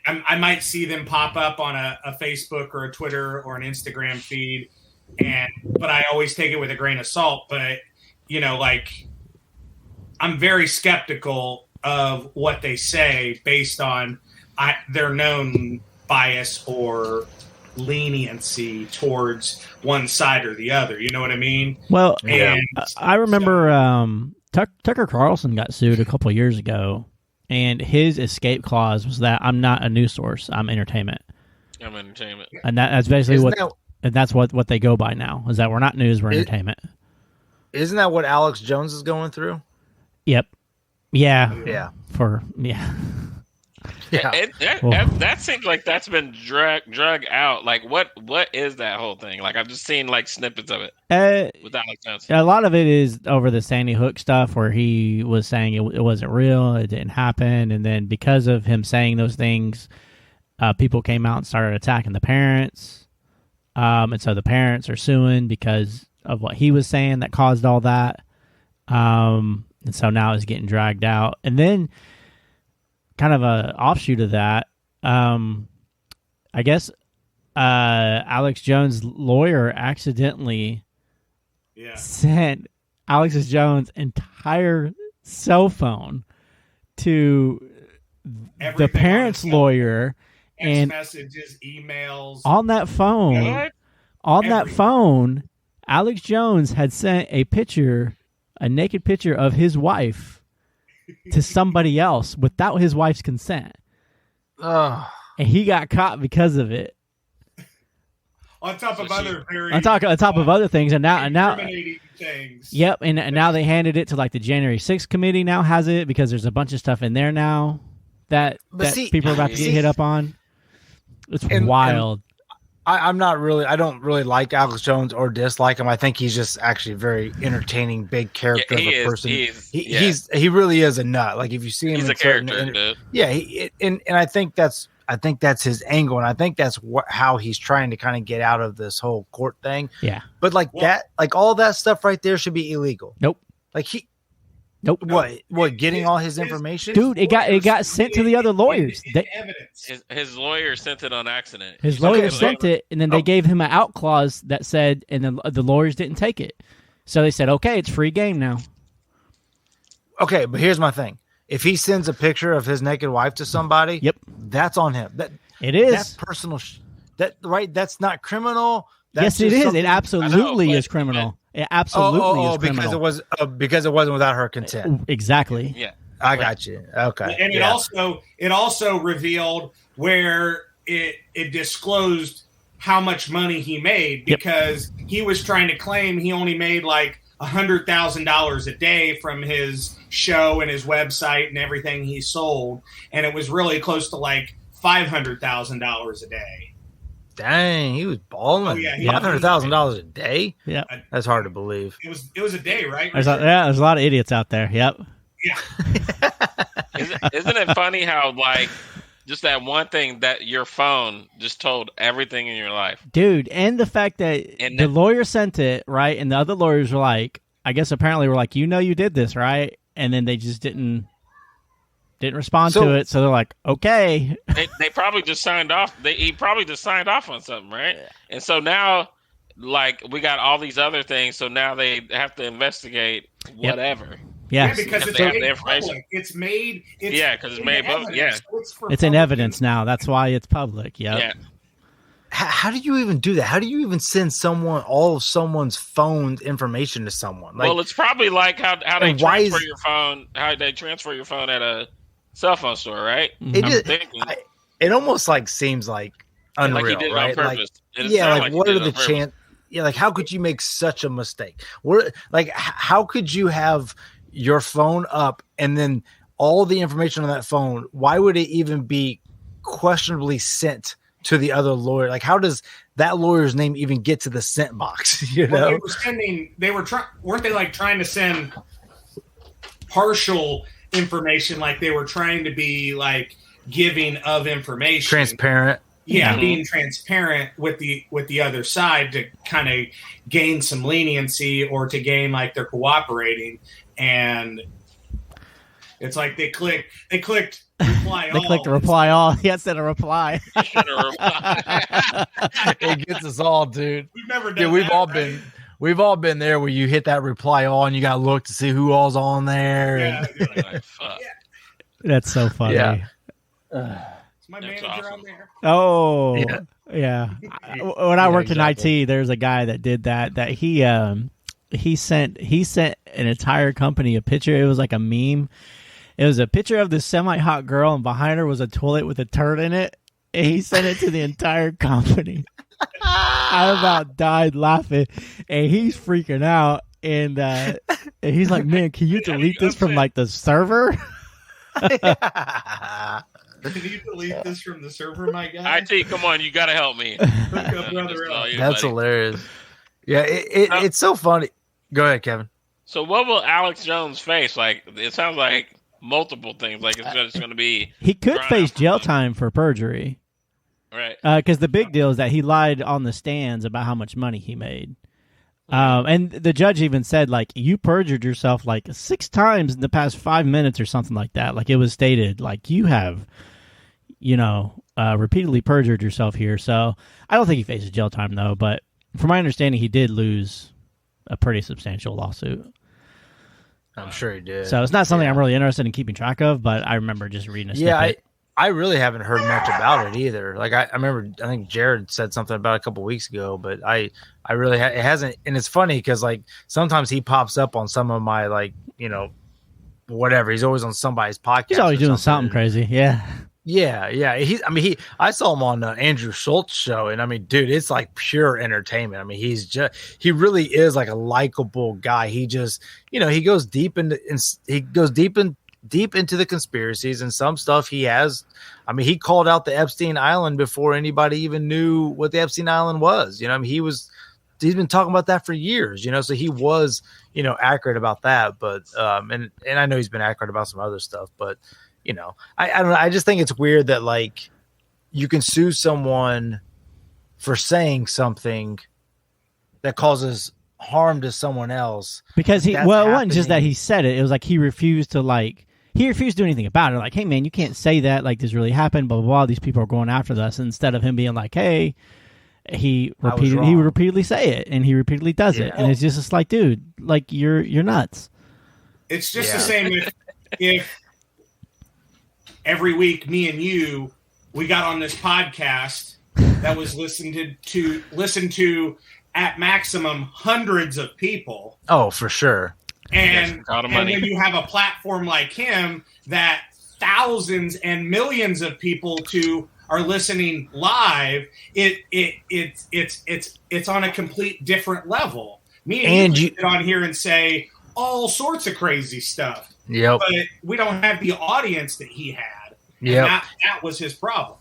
I might see them pop up on a Facebook or a Twitter or an Instagram feed, but I always take it with a grain of salt. But I'm very skeptical of what they say based on their known bias or leniency towards one side or the other. You know what I mean? Well, I remember Tucker Carlson got sued a couple of years ago. And his escape clause was that I'm not a news source. I'm entertainment. And that's basically that's what they go by now, is that we're not news, we're entertainment. Isn't that what Alex Jones is going through? Yep. Yeah. Yeah. Yeah. That seems like that's been drug out. Like, what is that whole thing? Like, I've just seen snippets of it with Alex Jones. A lot of it is over the Sandy Hook stuff, where he was saying it wasn't real, it didn't happen, and then because of him saying those things, people came out and started attacking the parents, and so the parents are suing because of what he was saying that caused all that, and so now it's getting dragged out, and then. Kind of a offshoot of that, I guess Alex Jones' lawyer accidentally sent Alex Jones' entire cell phone to the parents' lawyer, and messages, emails on that phone. On that phone, Alex Jones had sent a naked picture of his wife. To somebody else without his wife's consent. And he got caught because of it. On top of other things, and now things. Yep, and now they handed it to the January 6th committee now has it, because there's a bunch of stuff in there now that people are about to get hit up on. It's wild. I don't really like Alex Jones or dislike him. I think he's just actually a very entertaining, big character of a person. He really is a nut. Like, if you see him, he's a character. And I think that's his angle, and I think that's how he's trying to kind of get out of this whole court thing. Yeah, but all that stuff right there should be illegal. Nope. Nope. What? Getting all his information, dude. It got sent to the other lawyers. His lawyer sent it on accident. His lawyer sent it, and then they gave him an out clause that said, and then the lawyers didn't take it. So they said, "Okay, it's free game now." Okay, but here's my thing: if he sends a picture of his naked wife to somebody, that's on him. It is. That's personal. That's not criminal. Yes, it is. It absolutely is criminal. It absolutely is criminal. Because it wasn't without her consent. Exactly. Yeah. I got you. Okay. And it also revealed where it disclosed how much money he made, because he was trying to claim he only made $100,000 a day from his show and his website and everything he sold, and it was really close to $500,000 a day. Dang, he was balling. Oh, yeah, $500,000 a day. Yeah, that's hard to believe. It was a day, right? There's a lot of idiots out there. Yep. Yeah. Isn't it funny how just that one thing that your phone just told everything in your life, dude, and the fact that the lawyer sent it, right, and the other lawyers were apparently were you did this, right, and then they just didn't respond to it, so they're like, okay. They probably just signed off. He probably just signed off on something, right? And so now, we got all these other things, so now they have to investigate whatever. Yeah, because it's made public. It's made. Because it's made public. Yeah, so it's in evidence now. That's why it's public. Yep. Yeah. how do you even do that? How do you even send all of someone's phone information to someone? Well, it's probably like how they transfer your phone. How they transfer your phone at a cell phone store, right? It almost like seems like unreal, like he did right? It on purpose. Like what are the chances? Yeah, like how could you make such a mistake? How could you have your phone up and then all the information on that phone? Why would it even be questionably sent to the other lawyer? Like, how does that lawyer's name even get to the sent box? You know, weren't they like trying to send partial information? Like they were trying to be like giving of information, transparent. Yeah, being transparent with the other side to kind of gain some leniency or to gain like they're cooperating. And it's like they clicked reply all. They clicked reply all. He had said a reply. It gets us all, dude. We've never done that. We've all been there where you hit that reply all and you got to look to see who all's on there. Yeah, fuck. That's so funny. Yeah. Is my manager on there? Oh, yeah. When I worked in IT, there's a guy that did that. That he sent an entire company a picture. It was like a meme. It was a picture of this semi-hot girl, and behind her was a toilet with a turd in it. And he sent it to the entire company. I about died laughing, and he's freaking out. And he's like, "Man, can you delete this from like the server?" Can you delete this from the server, my guy? IT, come on, you got to help me. That's hilarious. Yeah, it's so funny. Go ahead, Kevin. So what will Alex Jones face? Like, it sounds like multiple things. Like, it's just going to be... He could face jail time for perjury. Right. Because the big deal is that he lied on the stands about how much money he made. And the judge even said, like, you perjured yourself, like, 6 times in the past 5 minutes or something like that. Like, it was stated, like, you have... repeatedly perjured yourself here. So I don't think he faces jail time, though. But from my understanding, he did lose a pretty substantial lawsuit. I'm sure he did. So it's not something I'm really interested in keeping track of, but I remember just reading a snippet. I really haven't heard much about it either. Like I remember, I think Jared said something about it a couple weeks ago, but I really it hasn't. And it's funny because like sometimes he pops up on some of my whatever. He's always on somebody's podcast. He's always doing something crazy. Yeah. Yeah. I saw him on Andrew Schultz's show, and I mean, dude, it's like pure entertainment. I mean, he really is like a likable guy. He just, he goes deep into the conspiracies and some stuff he has. I mean, he called out the Epstein Island before anybody even knew what the Epstein Island was. I mean, he's been talking about that for years, so he was, accurate about that. But, and I know he's been accurate about some other stuff, but I don't know. I just think it's weird that like you can sue someone for saying something that causes harm to someone else because it wasn't just that he said it. It was like he refused to do anything about it. Like, hey man, you can't say that. Like this really happened. Blah blah blah. These people are going after us. Instead of him being like, hey, he would repeatedly say it, and he repeatedly does it, and it's just like, dude, like you're nuts. It's just the same if every week, me and you, we got on this podcast that was listened to at maximum hundreds of people. Oh, for sure. And then you have a platform like him that thousands and millions of people are listening live. It's on a complete different level. Me and you get on here and say all sorts of crazy stuff. Yep. But we don't have the audience that he had. Yep. That was his problem.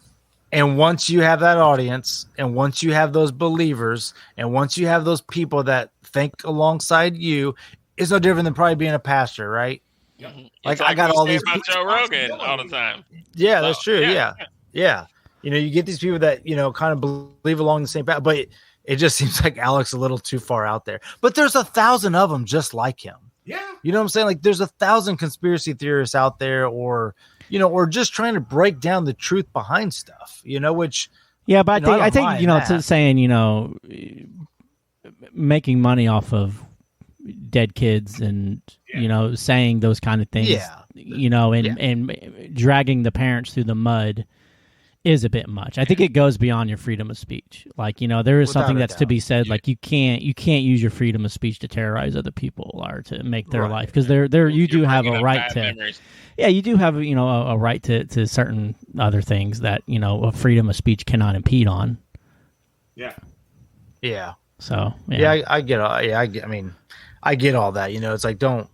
And once you have that audience, and once you have those believers, and once you have those people that think alongside you, it's no different than probably being a pastor, right? Yep. Like I got all these people. Joe Rogan all the time. Yeah, that's true. Yeah. You get these people that, kind of believe along the same path, but it just seems like Alex a little too far out there. But there's 1,000 of them just like him. Yeah. You know what I'm saying? Like there's 1,000 conspiracy theorists out there or just trying to break down the truth behind stuff, which. Yeah, but I think saying, making money off of dead kids and, saying those kind of things, and dragging the parents through the mud is a bit much. I think it goes beyond your freedom of speech. Like, there is something that's to be said. Like, you can't use your freedom of speech to terrorize other people or to make their life, because you do have a right to. Memories. Yeah, you do have a right to certain other things that a freedom of speech cannot impede on. Yeah. Yeah. So I get all. Yeah, I get all that. It's like don't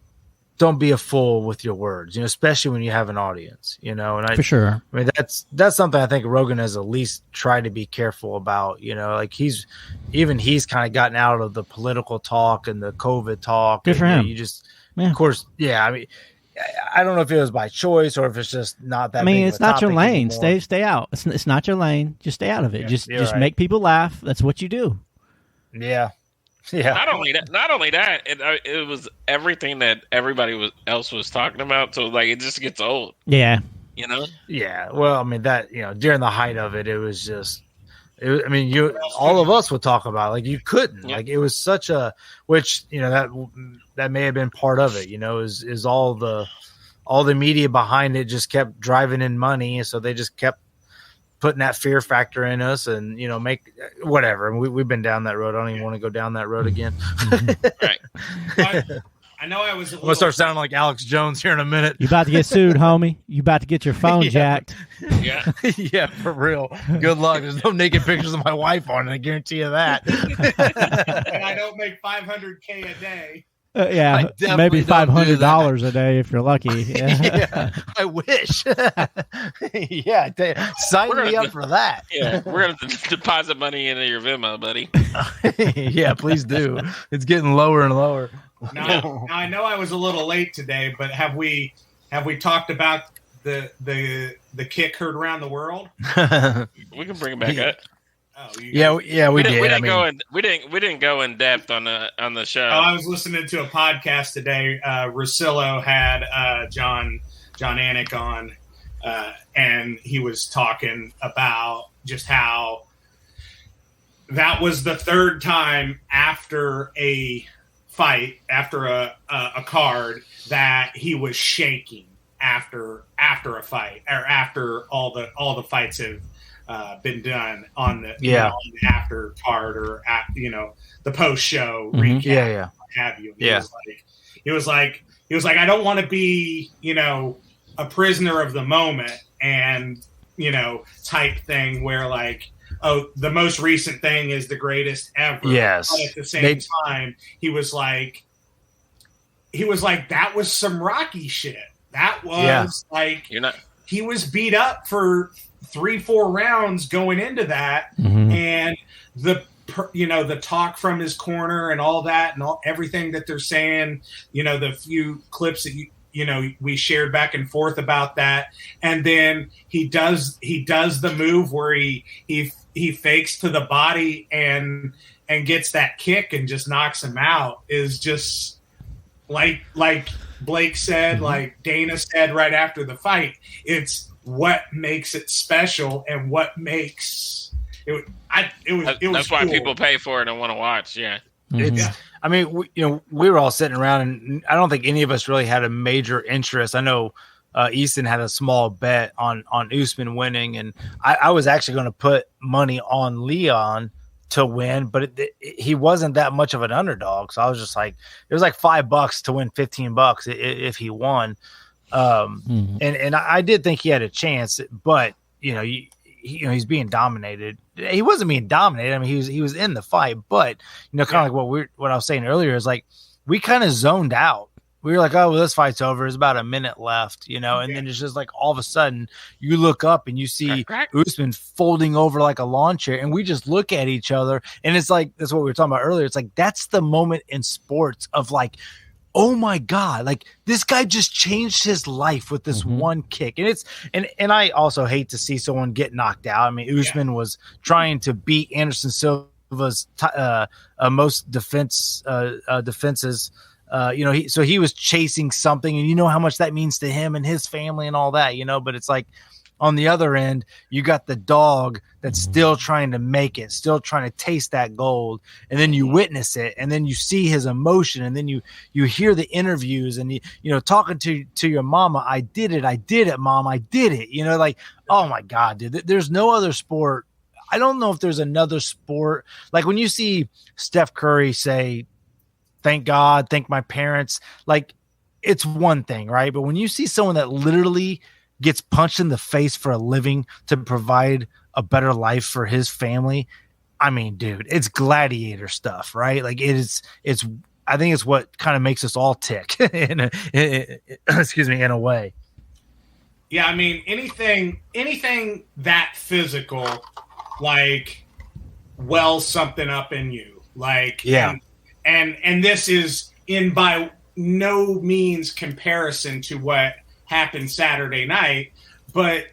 be a fool with your words, especially when you have an audience, and for sure. I mean, that's something I think Rogan has at least tried to be careful about, like he's kind of gotten out of the political talk and the COVID talk. Good for him. Of course. Yeah. I mean, I don't know if it was by choice or if it's just not that. I mean, it's not your lane. Anymore. Stay out. It's not your lane. Just stay out of it. Just right. Make people laugh. That's what you do. Yeah. Yeah. Not only that, it was everything that everybody else was talking about. So like, it just gets old. Yeah. Yeah. Well, I mean that during the height of it, it was just. All of us would talk about it. Like you couldn't. Yeah. Like it was such a which that may have been part of it. Is all the media behind it just kept driving in money, so they just kept putting that fear factor in us, and make whatever. And we've been down that road. I don't even want to go down that road again. Right. I know I was. I'm gonna start sounding like Alex Jones here in a minute. You about to get sued, homie? You about to get your phone jacked? Yeah, yeah, for real. Good luck. There's no naked pictures of my wife on it. I guarantee you that. And I don't make $500K a day. Yeah, maybe $500 a day if you're lucky. Yeah, I wish. Yeah, sign me up for that. Yeah, we're gonna deposit money into your Venmo, buddy. Yeah, please do. It's getting lower and lower. Now, I know I was a little late today, but have we talked about the kick heard around the world? We can bring it back up. Oh, we did. We didn't go in depth on the show. Oh, I was listening to a podcast today. Russillo had John Anik on, and he was talking about just how that was the third time after a fight, after a card, that he was shaking after a fight, or after all the fights have been done on the on the after card, or the post show recap, what have you. He was like I don't want to be a prisoner of the moment, and type thing where like, oh, the most recent thing is the greatest ever. Yes. But at the same time, he was like, that was some Rocky shit. That was he was beat up for 3-4 rounds going into that, and the talk from his corner and all that, and everything that they're saying, the few clips that we shared back and forth about that, and then he does the move where he fakes to the body and gets that kick and just knocks him out, is just like Blake said, like Dana said right after the fight, it's what makes it special and what makes it. That's why people pay for it and want to watch. Yeah. I mean, we were all sitting around, and I don't think any of us really had a major interest. I know Easton had a small bet on Usman winning, and I was actually going to put money on Leon to win, but he wasn't that much of an underdog. So I was just like, it was like $5 to win $15 if he won. And I did think he had a chance, but he's being dominated. He wasn't being dominated. I mean, he was in the fight, but kind of like what I was saying earlier is like, we kind of zoned out. We were like, oh, well, this fight's over. There's about a minute left, and then it's just like all of a sudden you look up and you see Usman folding over like a lawn chair, and we just look at each other, and it's like, that's what we were talking about earlier. It's like, that's the moment in sports of like, oh my God, like this guy just changed his life with this one kick. And and I also hate to see someone get knocked out. I mean, Usman was trying to beat Anderson Silva's most defenses. He was chasing something, and how much that means to him and his family and all that, but it's like, on the other end, you got the dog that's still trying to make it, still trying to taste that gold. And then you witness it, and then you see his emotion, and then you hear the interviews, and talking to your mama, I did it, mom, I did it. Like, oh my God, dude, there's no other sport. I don't know if there's another sport. Like when you see Steph Curry say, thank God, thank my parents, like it's one thing, right? But when you see someone that literally gets punched in the face for a living to provide a better life for his family, I mean, dude, it's gladiator stuff, right? Like I think it's what kind of makes us all tick in a way. Yeah, I mean, anything that physical, like, wells something up in you, like, yeah, and this is in by no means comparison to what happened Saturday night, but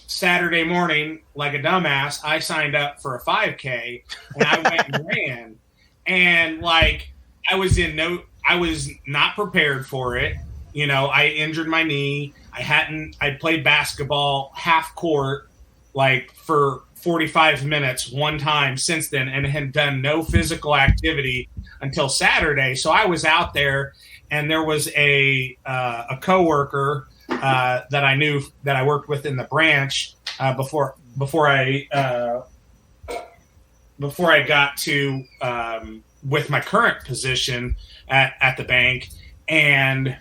Saturday morning, like a dumbass, I signed up for a 5K and I went and ran, and like I was not prepared for it. I injured my knee. I played basketball half court like for 45 minutes one time since then, and had done no physical activity until Saturday. So I was out there, and there was a coworker that I knew, that I worked with in the branch before I got to with my current position at the bank, and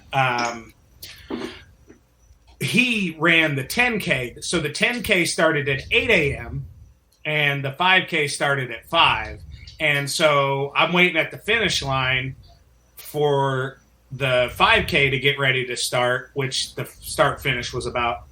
he ran the 10K. So the 10K started at 8 a.m. and the 5K started at 5. And so I'm waiting at the finish line for the 5K to get ready to start, which the start finish was about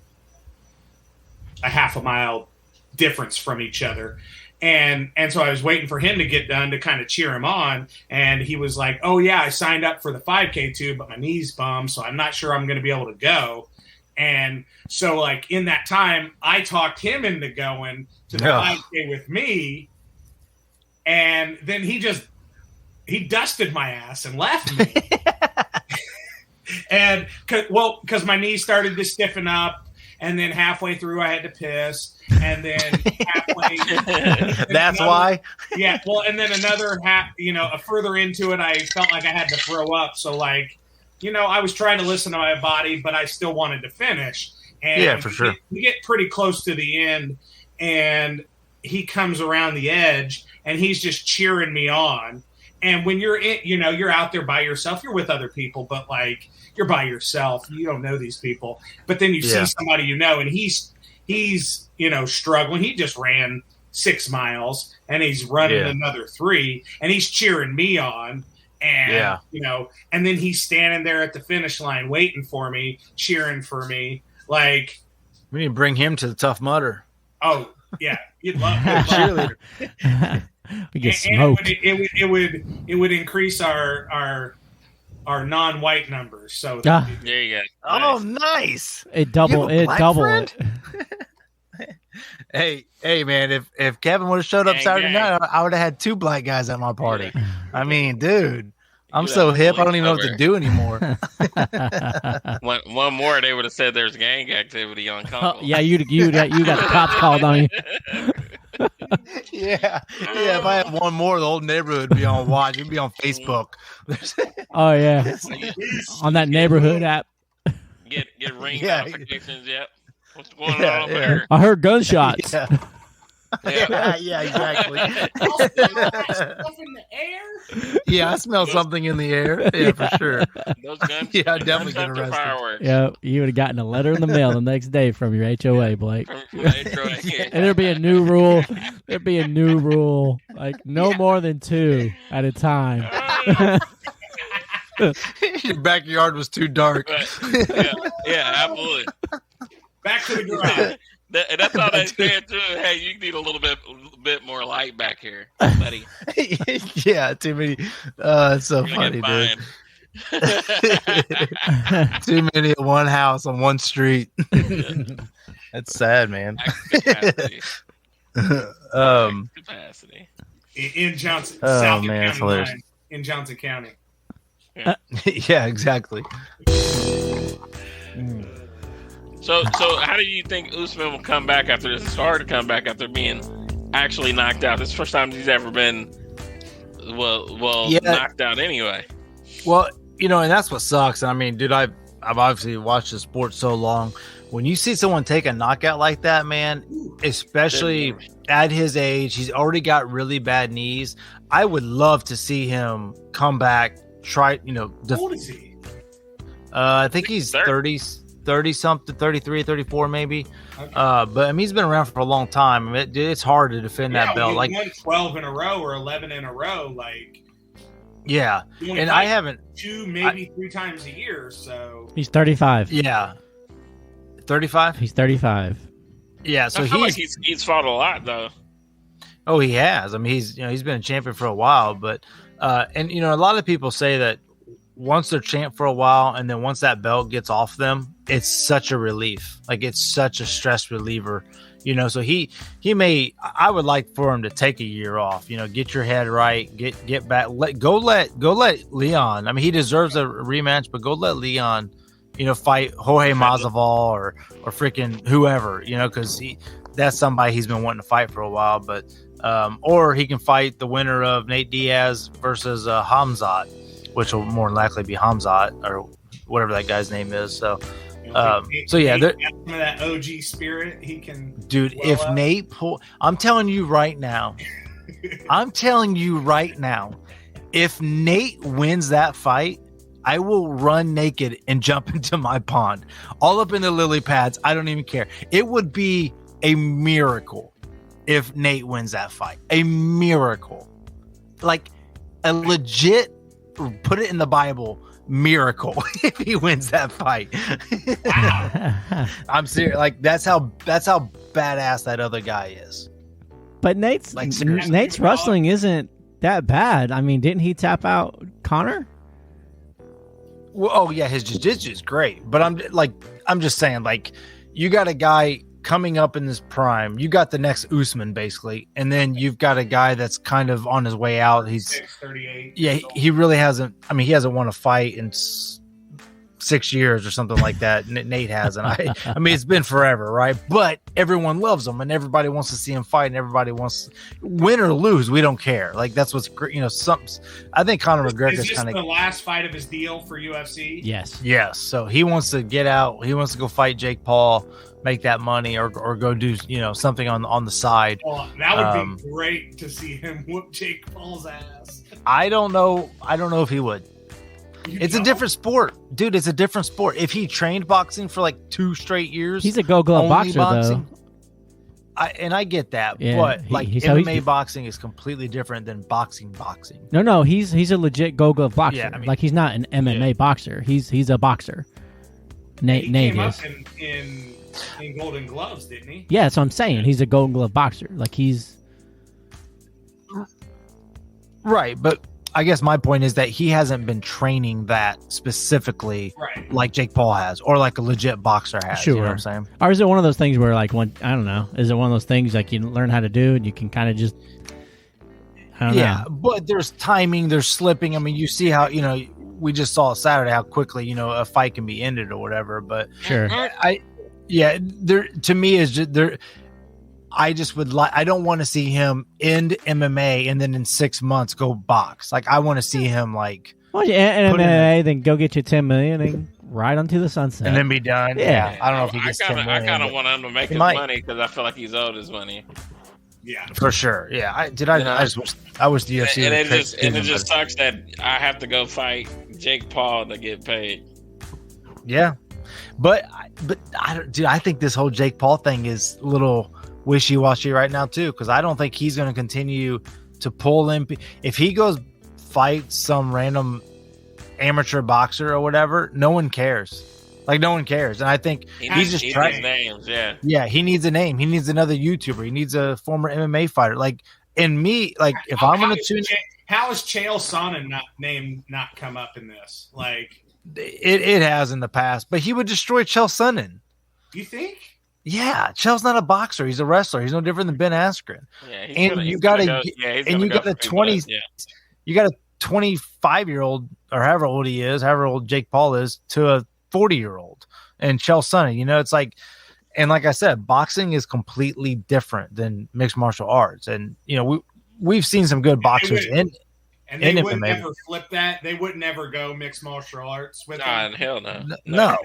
a half a mile difference from each other. And so I was waiting for him to get done to kind of cheer him on. And he was like, oh yeah, I signed up for the 5K too, but my knee's bummed, so I'm not sure I'm going to be able to go. And so like in that time, I talked him into going to the 5K with me. And then he dusted my ass and left me. And because my knee started to stiffen up, and then halfway through I had to piss, and then halfway. That's why. Yeah. Well, and then another further into it, I felt like I had to throw up. So like, I was trying to listen to my body, but I still wanted to finish. And yeah, for sure. We get pretty close to the end, and he comes around the edge, and he's just cheering me on. And when you're you're out there by yourself, you're with other people, but like you're by yourself, you don't know these people. But then you see somebody and he's struggling. He just ran 6 miles, and he's running another 3, and he's cheering me on. And and then he's standing there at the finish line waiting for me, cheering for me. Like, we need to bring him to the Tough Mudder. Oh yeah, you'd love cheerleader. We get smoked. It would increase our non-white numbers. So there you go. Oh, nice! It double it. Hey, man! If Kevin would have showed up Saturday night, I would have had 2 black guys at my party. I mean, dude, I'm so hip. I don't even know what to do anymore. One more, they would have said there's gang activity on Congo. Yeah, you got the cops called on you. Yeah. If I had one more, the whole neighborhood would be on watch. It'd be on Facebook. Oh yeah, on that neighborhood app. Get ring notifications. Yep. What's going on over there? I heard gunshots. Yeah, exactly. Stuff in the air. Yeah, I smell something in the air. Yeah, for sure. Those guns. Yeah, I definitely get arrested. Fireworks. Yeah, you would have gotten a letter in the mail the next day from your HOA, Blake. And there'd be a new rule. Like no more than 2 at a time. Your backyard was too dark. Yeah, absolutely. Back to the garage. That's all they said too. Hey, you need a little bit more light back here, buddy. Yeah, too many. It's so funny, dude. Too many at one house on one street. That's sad, man. Capacity. In Johnson, South man, County line, in Johnson County. Yeah, exactly. So how do you think Usman will come back after this? It's hard to come back after being actually knocked out. This is the first time he's ever been knocked out anyway. Well, and that's what sucks. I mean, dude, I've obviously watched the sport so long. When you see someone take a knockout like that, man, especially at his age, he's already got really bad knees. I would love to see him come back, try, How old is he? I think he's 30 something, 33, 34 maybe. Okay. But I mean, he's been around for a long time. It's hard to defend that belt. Like 12 in a row or 11 in a row, like. Yeah, and I haven't 3 times a year. So he's 35. Yeah, 35. He's 35. Yeah, so he's fought a lot though. Oh, he has. I mean, he's been a champion for a while, but and a lot of people say that once they're champ for a while, and then once that belt gets off them, it's such a relief. Like it's such a stress reliever. So he may. I would like for him to take a year off. Get your head right. Get back. Let Leon. I mean, he deserves a rematch, but go let Leon, fight Jorge Masvidal or freaking whoever. Because that's somebody he's been wanting to fight for a while. But or he can fight the winner of Nate Diaz versus Hamzat, which will more than likely be Hamzat or whatever that guy's name is. So. So yeah, some of that OG spirit he can. Dude, if up. Nate I'm telling you right now, if Nate wins that fight, I will run naked and jump into my pond, all up in the lily pads. I don't even care. It would be a miracle if Nate wins that fight. A miracle, like a legit. Put it in the Bible. Miracle if he wins that fight. I'm serious. Like that's how badass that other guy is. But Nate's wrestling isn't that bad. I mean, didn't he tap out Connor? Well, oh yeah, his jiu-jitsu is great. But I'm just saying, like, you got a guy coming up in his prime. You got the next Usman basically, and then you've got a guy that's kind of on his way out. He's 38. Yeah, he really hasn't. I mean, he hasn't won a fight in 6 years or something like that. Nate hasn't. I mean, it's been forever, right? But everyone loves him, and everybody wants to see him fight, and everybody wants win or lose. We don't care. Like that's what's great. I think Conor McGregor's kind of the last fight of his deal for UFC. Yes. So he wants to get out. He wants to go fight Jake Paul, make that money, or go do something on the side. Well, that would be great to see him whoop Jake Paul's ass. I don't know if he would. It's a different sport, dude. It's a different sport. If he trained boxing for like 2 straight years, he's a Gold Glove boxer, though. I get that, yeah, but MMA boxing is completely different than boxing. No, he's a legit Gold Glove boxer. Yeah, I mean, like he's not an MMA boxer. He's a boxer. Nate came is. Up in Golden Gloves, didn't he? Yeah, that's what I'm saying. He's a Gold Glove boxer. Like he's right, but I guess my point is that he hasn't been training that specifically like Jake Paul has, or like a legit boxer has. Sure. You know what I'm saying? Or is it one of those things where I don't know, is it one of those things like you learn how to do and you can kind of just, I don't know. But there's timing, there's slipping. I mean, you see how, we just saw Saturday how quickly, a fight can be ended or whatever. But sure. To me is just there. I just would like. I don't want to see him end MMA and then in 6 months go box. Like I want to see him like. Well, yeah, MMA, then go get you $10 million and ride onto the sunset, and then be done. Yeah, I don't know if he gets $10 million. I kind of want him to make his money because I feel like he's owed his money. Yeah, for sure. Yeah, I wish the UFC. And it just sucks that I have to go fight Jake Paul to get paid. Yeah, but I think this whole Jake Paul thing is a little wishy-washy right now too, because I don't think he's going to continue to pull in. If he goes fight some random amateur boxer or whatever, no one cares. Like no one cares, and I think he's just trying names. Yeah, he needs a name. He needs another YouTuber. He needs a former MMA fighter. Like and me, like if I'm going to tune, how has Chael Sonnen not come up in this? Like it has in the past, but he would destroy Chael Sonnen. You think? Yeah, Chael's not a boxer. He's a wrestler. He's no different than Ben Askren. Yeah, you got a 25-year-old or however old he is, however old Jake Paul is, to a 40-year-old. and Chael Sonnen. You know, it's like, and like I said, boxing is completely different than mixed martial arts. And, you know, we've seen some good boxers and they in would MMA. never flip that. They would never go mixed martial arts with God, hell no. No.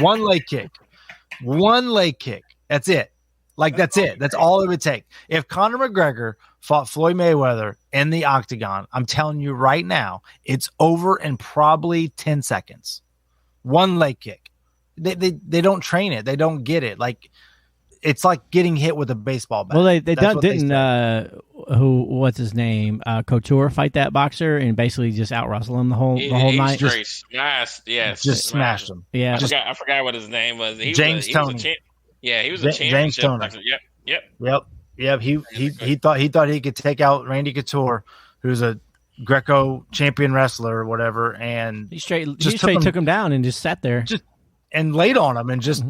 One leg kick. That's it. Like, that's it. That's all it would take. If Conor McGregor fought Floyd Mayweather in the octagon, I'm telling you right now, it's over in probably 10 seconds. One leg kick. They don't train it. They don't get it. Like, it's like getting hit with a baseball bat. Well, they didn't what's his name? Couture fight that boxer and basically just out wrestle him the whole night. Just smashed him. Yeah, I forgot what his name was. James Toney. He was a championship boxer. Yep. He thought he could take out Randy Couture, who's a Greco champion wrestler or whatever, and he straight took him down and just sat there, and laid on him and just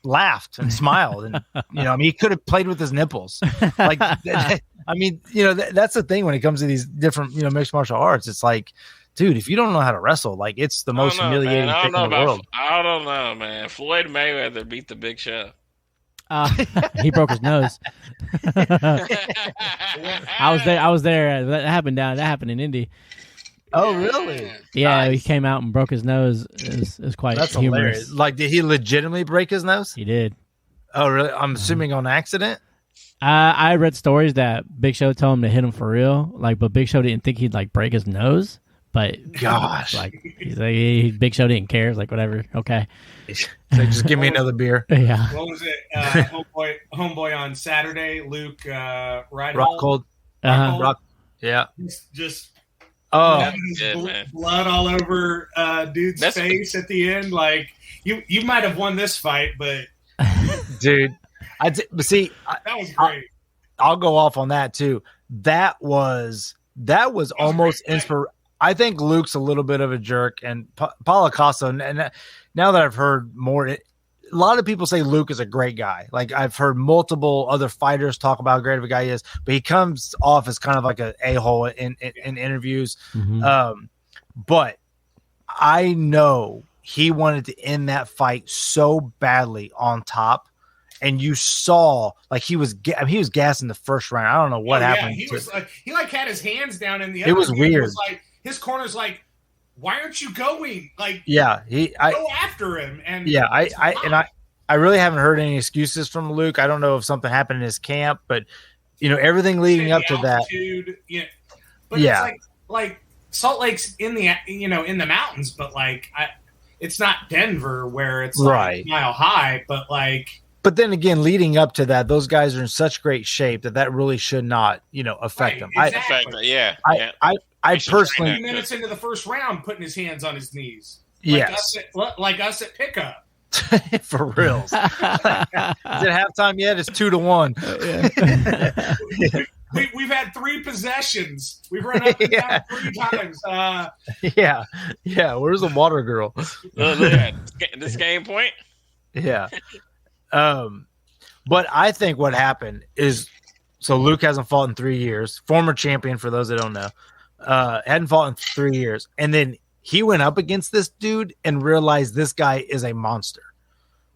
laughed and smiled, and you know, I mean, he could have played with his nipples. Like, I mean, you know, that's the thing when it comes to these different, you know, mixed martial arts. It's like, dude, if you don't know how to wrestle, like, it's the most humiliating thing in the world. I don't know, man. Floyd Mayweather beat the Big Show. He broke his nose. I was there. That happened in Indy. Oh, really? Yeah, nice. He came out and broke his nose. It was quite humorous. Hilarious. Like, did he legitimately break his nose? He did. Oh, really? I'm assuming on accident? I read stories that Big Show told him to hit him for real. Like, but Big Show didn't think he'd like break his nose. But gosh, like, he's like, Big Show didn't care. It's like, whatever, okay. So just give me another beer. Yeah. What was it? Homeboy on Saturday, Luke Rockhold. Rock. Yeah. Just blood all over dude's face at the end. Like, you might have won this fight, but dude, that was great. I'll go off on that too. That was almost inspirational. I think Luke's a little bit of a jerk, and Paulo Costa. And now that I've heard more, a lot of people say Luke is a great guy. Like, I've heard multiple other fighters talk about how great of a guy he is, but he comes off as kind of like an a-hole in interviews. Mm-hmm. But I know he wanted to end that fight so badly on top. And you saw, like, he was gassing the first round. I don't know what happened. He was like, he had his hands down in the other. It was weird. Was like, his corner's like, why aren't you going? Like, yeah, go after him. And yeah, I really haven't heard any excuses from Luke. I don't know if something happened in his camp, but you know, everything leading up to that. Yeah, but it's like Salt Lake's in the mountains, but like it's not Denver where it's like mile high, but like. But then again, leading up to that, those guys are in such great shape that really should not, you know, affect them. Exactly. I personally 20 minutes into the first round, putting his hands on his knees. Like us at pickup. For real. Is it halftime yet? It's 2-1. We've had 3 possessions. We've run up and down 3 times. Yeah. Where's the water girl? This game point. Yeah. But I think what happened is, so Luke hasn't fought in 3 years. Former champion, for those that don't know, hadn't fought in 3 years, and then he went up against this dude and realized this guy is a monster,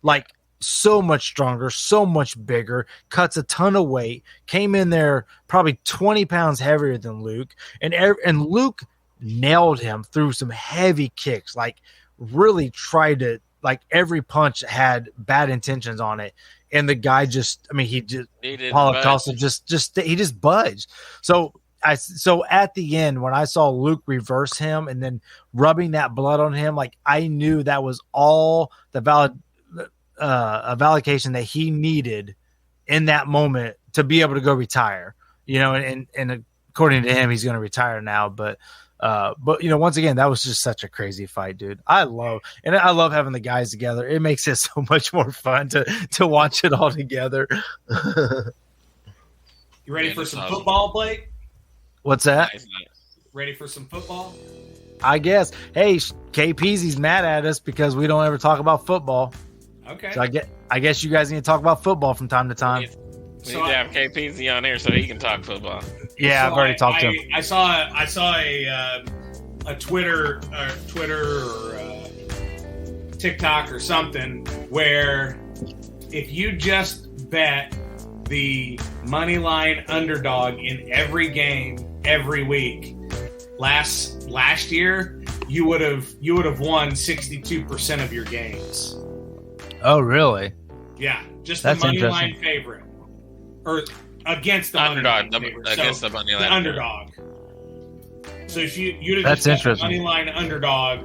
like so much stronger, so much bigger, cuts a ton of weight, came in there probably 20 pounds heavier than Luke, and Luke nailed him through some heavy kicks, like really tried to. Like, every punch had bad intentions on it, and the guy Paulo Costa he just budged. So at the end, when I saw Luke reverse him and then rubbing that blood on him, like, I knew that was all the validation that he needed in that moment to be able to go retire. You know, and according to him, he's going to retire now, but you know, once again, that was just such a crazy fight, dude. I love having the guys together. It makes it so much more fun to watch it all together. You ready for some football, Blake? What's that? Ready for some football? I guess. Hey, KPZ's mad at us because we don't ever talk about football. Okay. So I guess you guys need to talk about football from time to time. We need to have KPZ on here so he can talk football. Yeah, I've already talked to him. I saw a Twitter or TikTok or something where if you just bet the money line underdog in every game every week last year, you would have won 62% of your games. Oh, really? Yeah, just the money line favorite, or against the underdog, against the money line underdog. So if you'd have just bet the money line underdog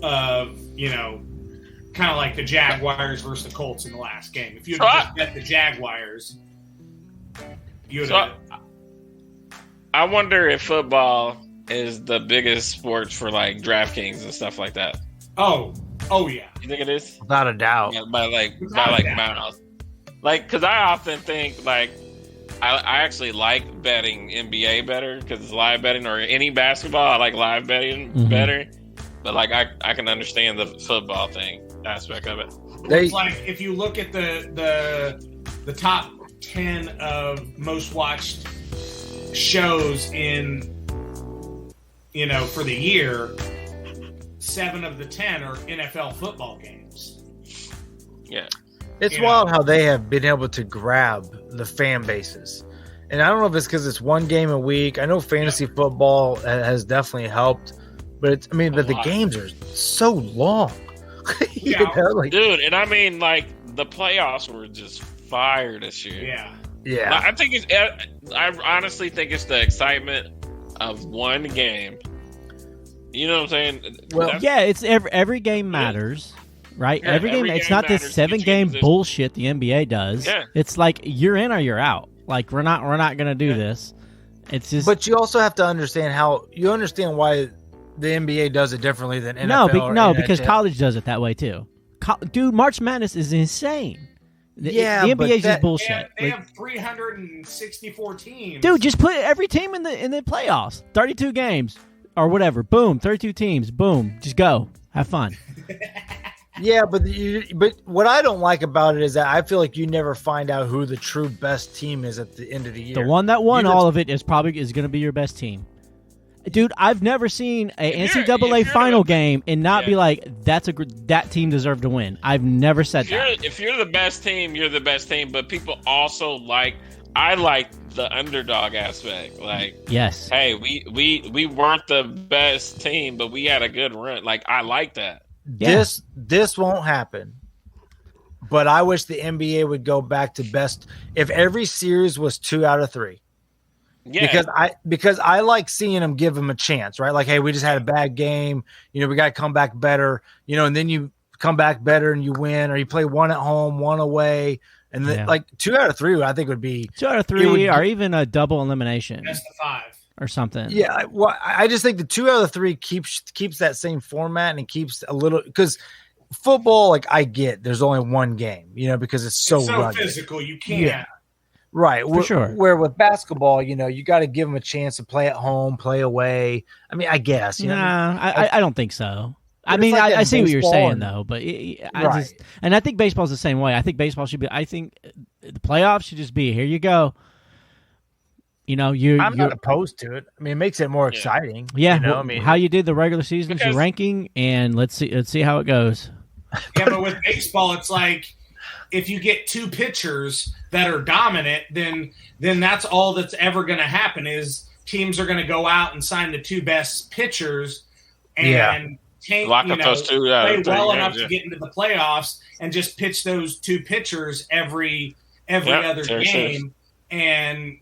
of kind of like the Jaguars versus the Colts in the last game. If you just bet the Jaguars, you would have. I wonder if football is the biggest sport for like DraftKings and stuff like that. Oh yeah. You think it is? Without a doubt. By miles. Like, because I often think like I actually like betting NBA better because it's live betting, or any basketball. I like live betting better. But like I can understand the football thing aspect of it. It's like if you look at the top 10 of most watched shows in for the year, 7 of the 10 are NFL football games. Yeah. It's wild how they have been able to grab the fan bases. And I don't know if it's because it's one game a week. I know fantasy football has definitely helped. But the games are so long. Dude, and I mean, like, the playoffs were just fire this year. Yeah. I honestly think it's the excitement of one game. You know what I'm saying? Well, it's every game matters, right? Yeah, every game. It's not this 7-game bullshit the NBA does. Yeah. It's like you're in or you're out. Like we're not going to do this. It's just. But you also have to understand why the NBA does it differently than NFL. Because college does it that way too. Dude, March Madness is insane. The NBA is just bullshit. They have 364 teams. Dude, just put every team in the playoffs. 32 games or whatever. Boom, 32 teams. Boom, just go. Have fun. Yeah, but what I don't like about it is that I feel like you never find out who the true best team is at the end of the year. The one that won all of it is going to be your best team. Dude, I've never seen a NCAA final game and not be like, that team deserved to win. I've never said that. If you're the best team, you're the best team. But people also I like the underdog aspect. Like, yes, hey, we weren't the best team, but we had a good run. Like, I like that. Yeah. This won't happen. But I wish the NBA would go back to best if every series was 2 out of 3. Yeah. Because I like seeing them give them a chance, right? Like, hey, we just had a bad game. We got to come back better, and then you come back better and you win, or you play 1 at home, 1 away. And then, 2 out of 3, I think would be 2 out of 3 or even a double elimination. That's the 5 or something. Yeah. Well, I just think the 2 out of 3 keeps that same format and keeps a little, because football, like, I get there's only one game, because it's so rugged. Physical. You can't. Yeah. Right. For sure. Where with basketball, you got to give them a chance to play at home, play away. I mean, I guess. I don't think so. I mean, like I see what you're saying, though. But I think baseball's the same way. I think baseball should be – I think the playoffs should just be, here you go. I'm not opposed to it. I mean, it makes it more exciting. Yeah. How you did the regular season, your ranking, and let's see how it goes. Yeah, but with baseball, it's like if you get 2 pitchers that are dominant, then that's all that's ever going to happen is teams are going to go out and sign the 2 best pitchers and lock up those 2 play well enough to get into the playoffs and just pitch those 2 pitchers every other game. And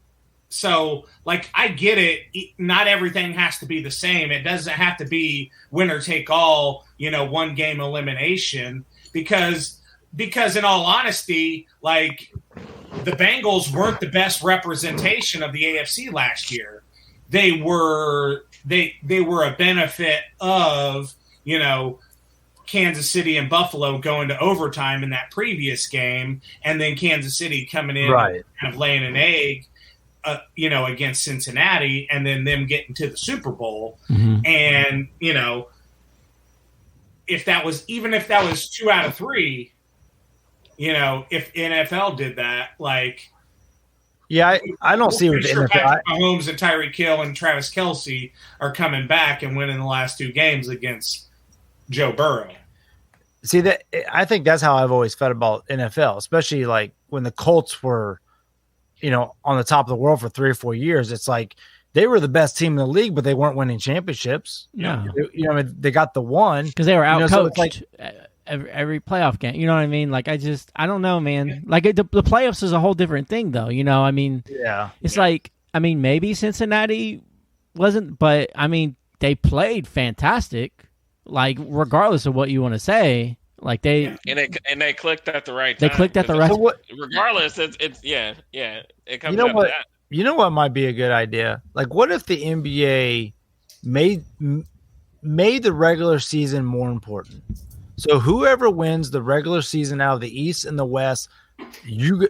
so, like, I get it. Not everything has to be the same. It doesn't have to be winner take all, 1 game elimination because in all honesty, like, the Bengals weren't the best representation of the AFC last year. They were a benefit of, Kansas City and Buffalo going to overtime in that previous game, and then Kansas City coming in and kind of laying an egg, against Cincinnati, and then them getting to the Super Bowl. Mm-hmm. And, if that was 2 out of 3, if NFL did that, like, I don't see what the NFL. Patrick Mahomes and Tyreek Hill and Travis Kelce are coming back and winning the last 2 games against Joe Burrow. See that I think that's how I've always felt about NFL, especially like when the Colts were, on the top of the world for 3 or 4 years. It's like they were the best team in the league, but they weren't winning championships. Yeah, they got the one because they were outcoached every playoff game. You know what I mean? Like I don't know, man. Like the playoffs is a whole different thing, though. I mean, yeah, it's like maybe Cincinnati wasn't, but they played fantastic. Like regardless of what you want to say, like they they clicked at the right time. They clicked at the right. So regardless, it's it comes down to that. You know what might be a good idea? Like, what if the NBA made the regular season more important? So whoever wins the regular season out of the East and the West, you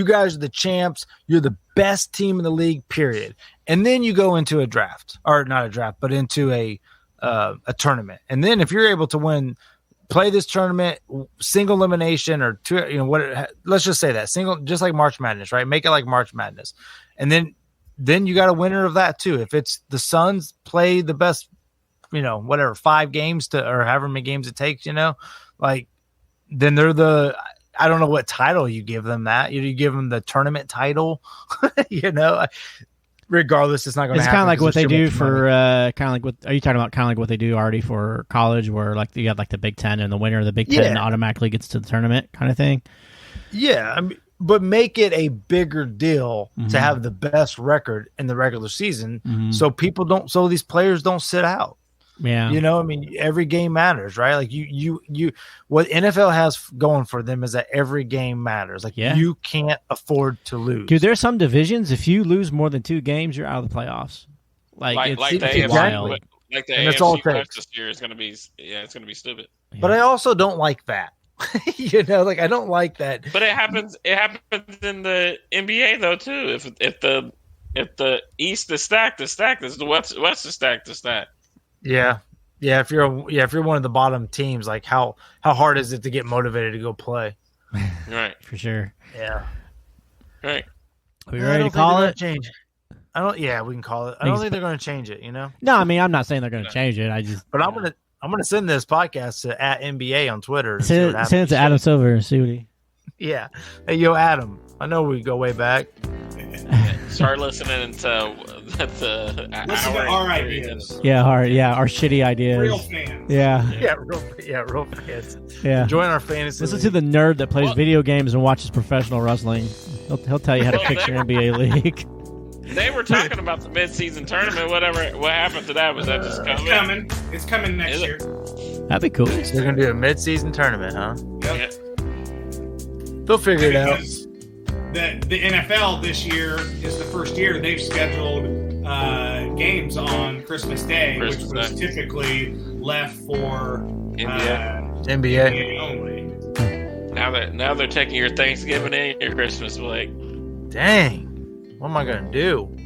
guys are the champs. You're the best team in the league, period. And then you go into a draft, or not a draft, but into a tournament. And then if you're able to play this tournament, single elimination or two, let's just say that single, just like March Madness, right? Make it like March Madness. And then you got a winner of that too. If it's the Suns play the best, 5 games or however many games it takes, then they're I don't know what title you give them that. You give them the tournament title, regardless, it's not going to happen. It's kind of like what they do for are you talking about kind of like what they do already for college, where like you have like the Big Ten and the winner of the Big Ten automatically gets to the tournament kind of thing? Yeah, but make it a bigger deal to have the best record in the regular season, so these players don't sit out. Yeah, every game matters, right? Like you what NFL has going for them is that every game matters. Like you can't afford to lose. Dude, there's some divisions, if you lose more than 2 games, you're out of the playoffs. Like the AFC, like the AFC West this year is going to be, it's going to be stupid. Yeah. But I also don't like that. I don't like that. But it happens in the NBA though too. If the East is stacked, the West is stacked. Yeah. If you're one of the bottom teams, like how hard is it to get motivated to go play? Right, for sure. Yeah. Right. Are we ready to call it? Change. We can call it. I don't think they're going to change it. No, I'm not saying they're going to change it. But I'm gonna send this podcast to @NBA on Twitter. Send it to Adam Silver and see what he. Yeah. Hey, yo, Adam. I know we go way back. Start listening to our ideas. Yeah, our shitty ideas. Real fans. Yeah, real fans. Yeah. Join our fantasy. Listen to the nerd that plays video games and watches professional wrestling. He'll tell you how to fix your NBA league. They were talking about the mid-season tournament. What happened to that? Was that just coming? It's coming next year. That'd be cool. So they're gonna do a mid-season tournament, huh? Yep. They'll figure it out. The NFL this year is the first year they've scheduled games on Christmas Day, which was typically left for NBA only. Now they're taking your Thanksgiving and your Christmas, Blake. Dang, what am I gonna do?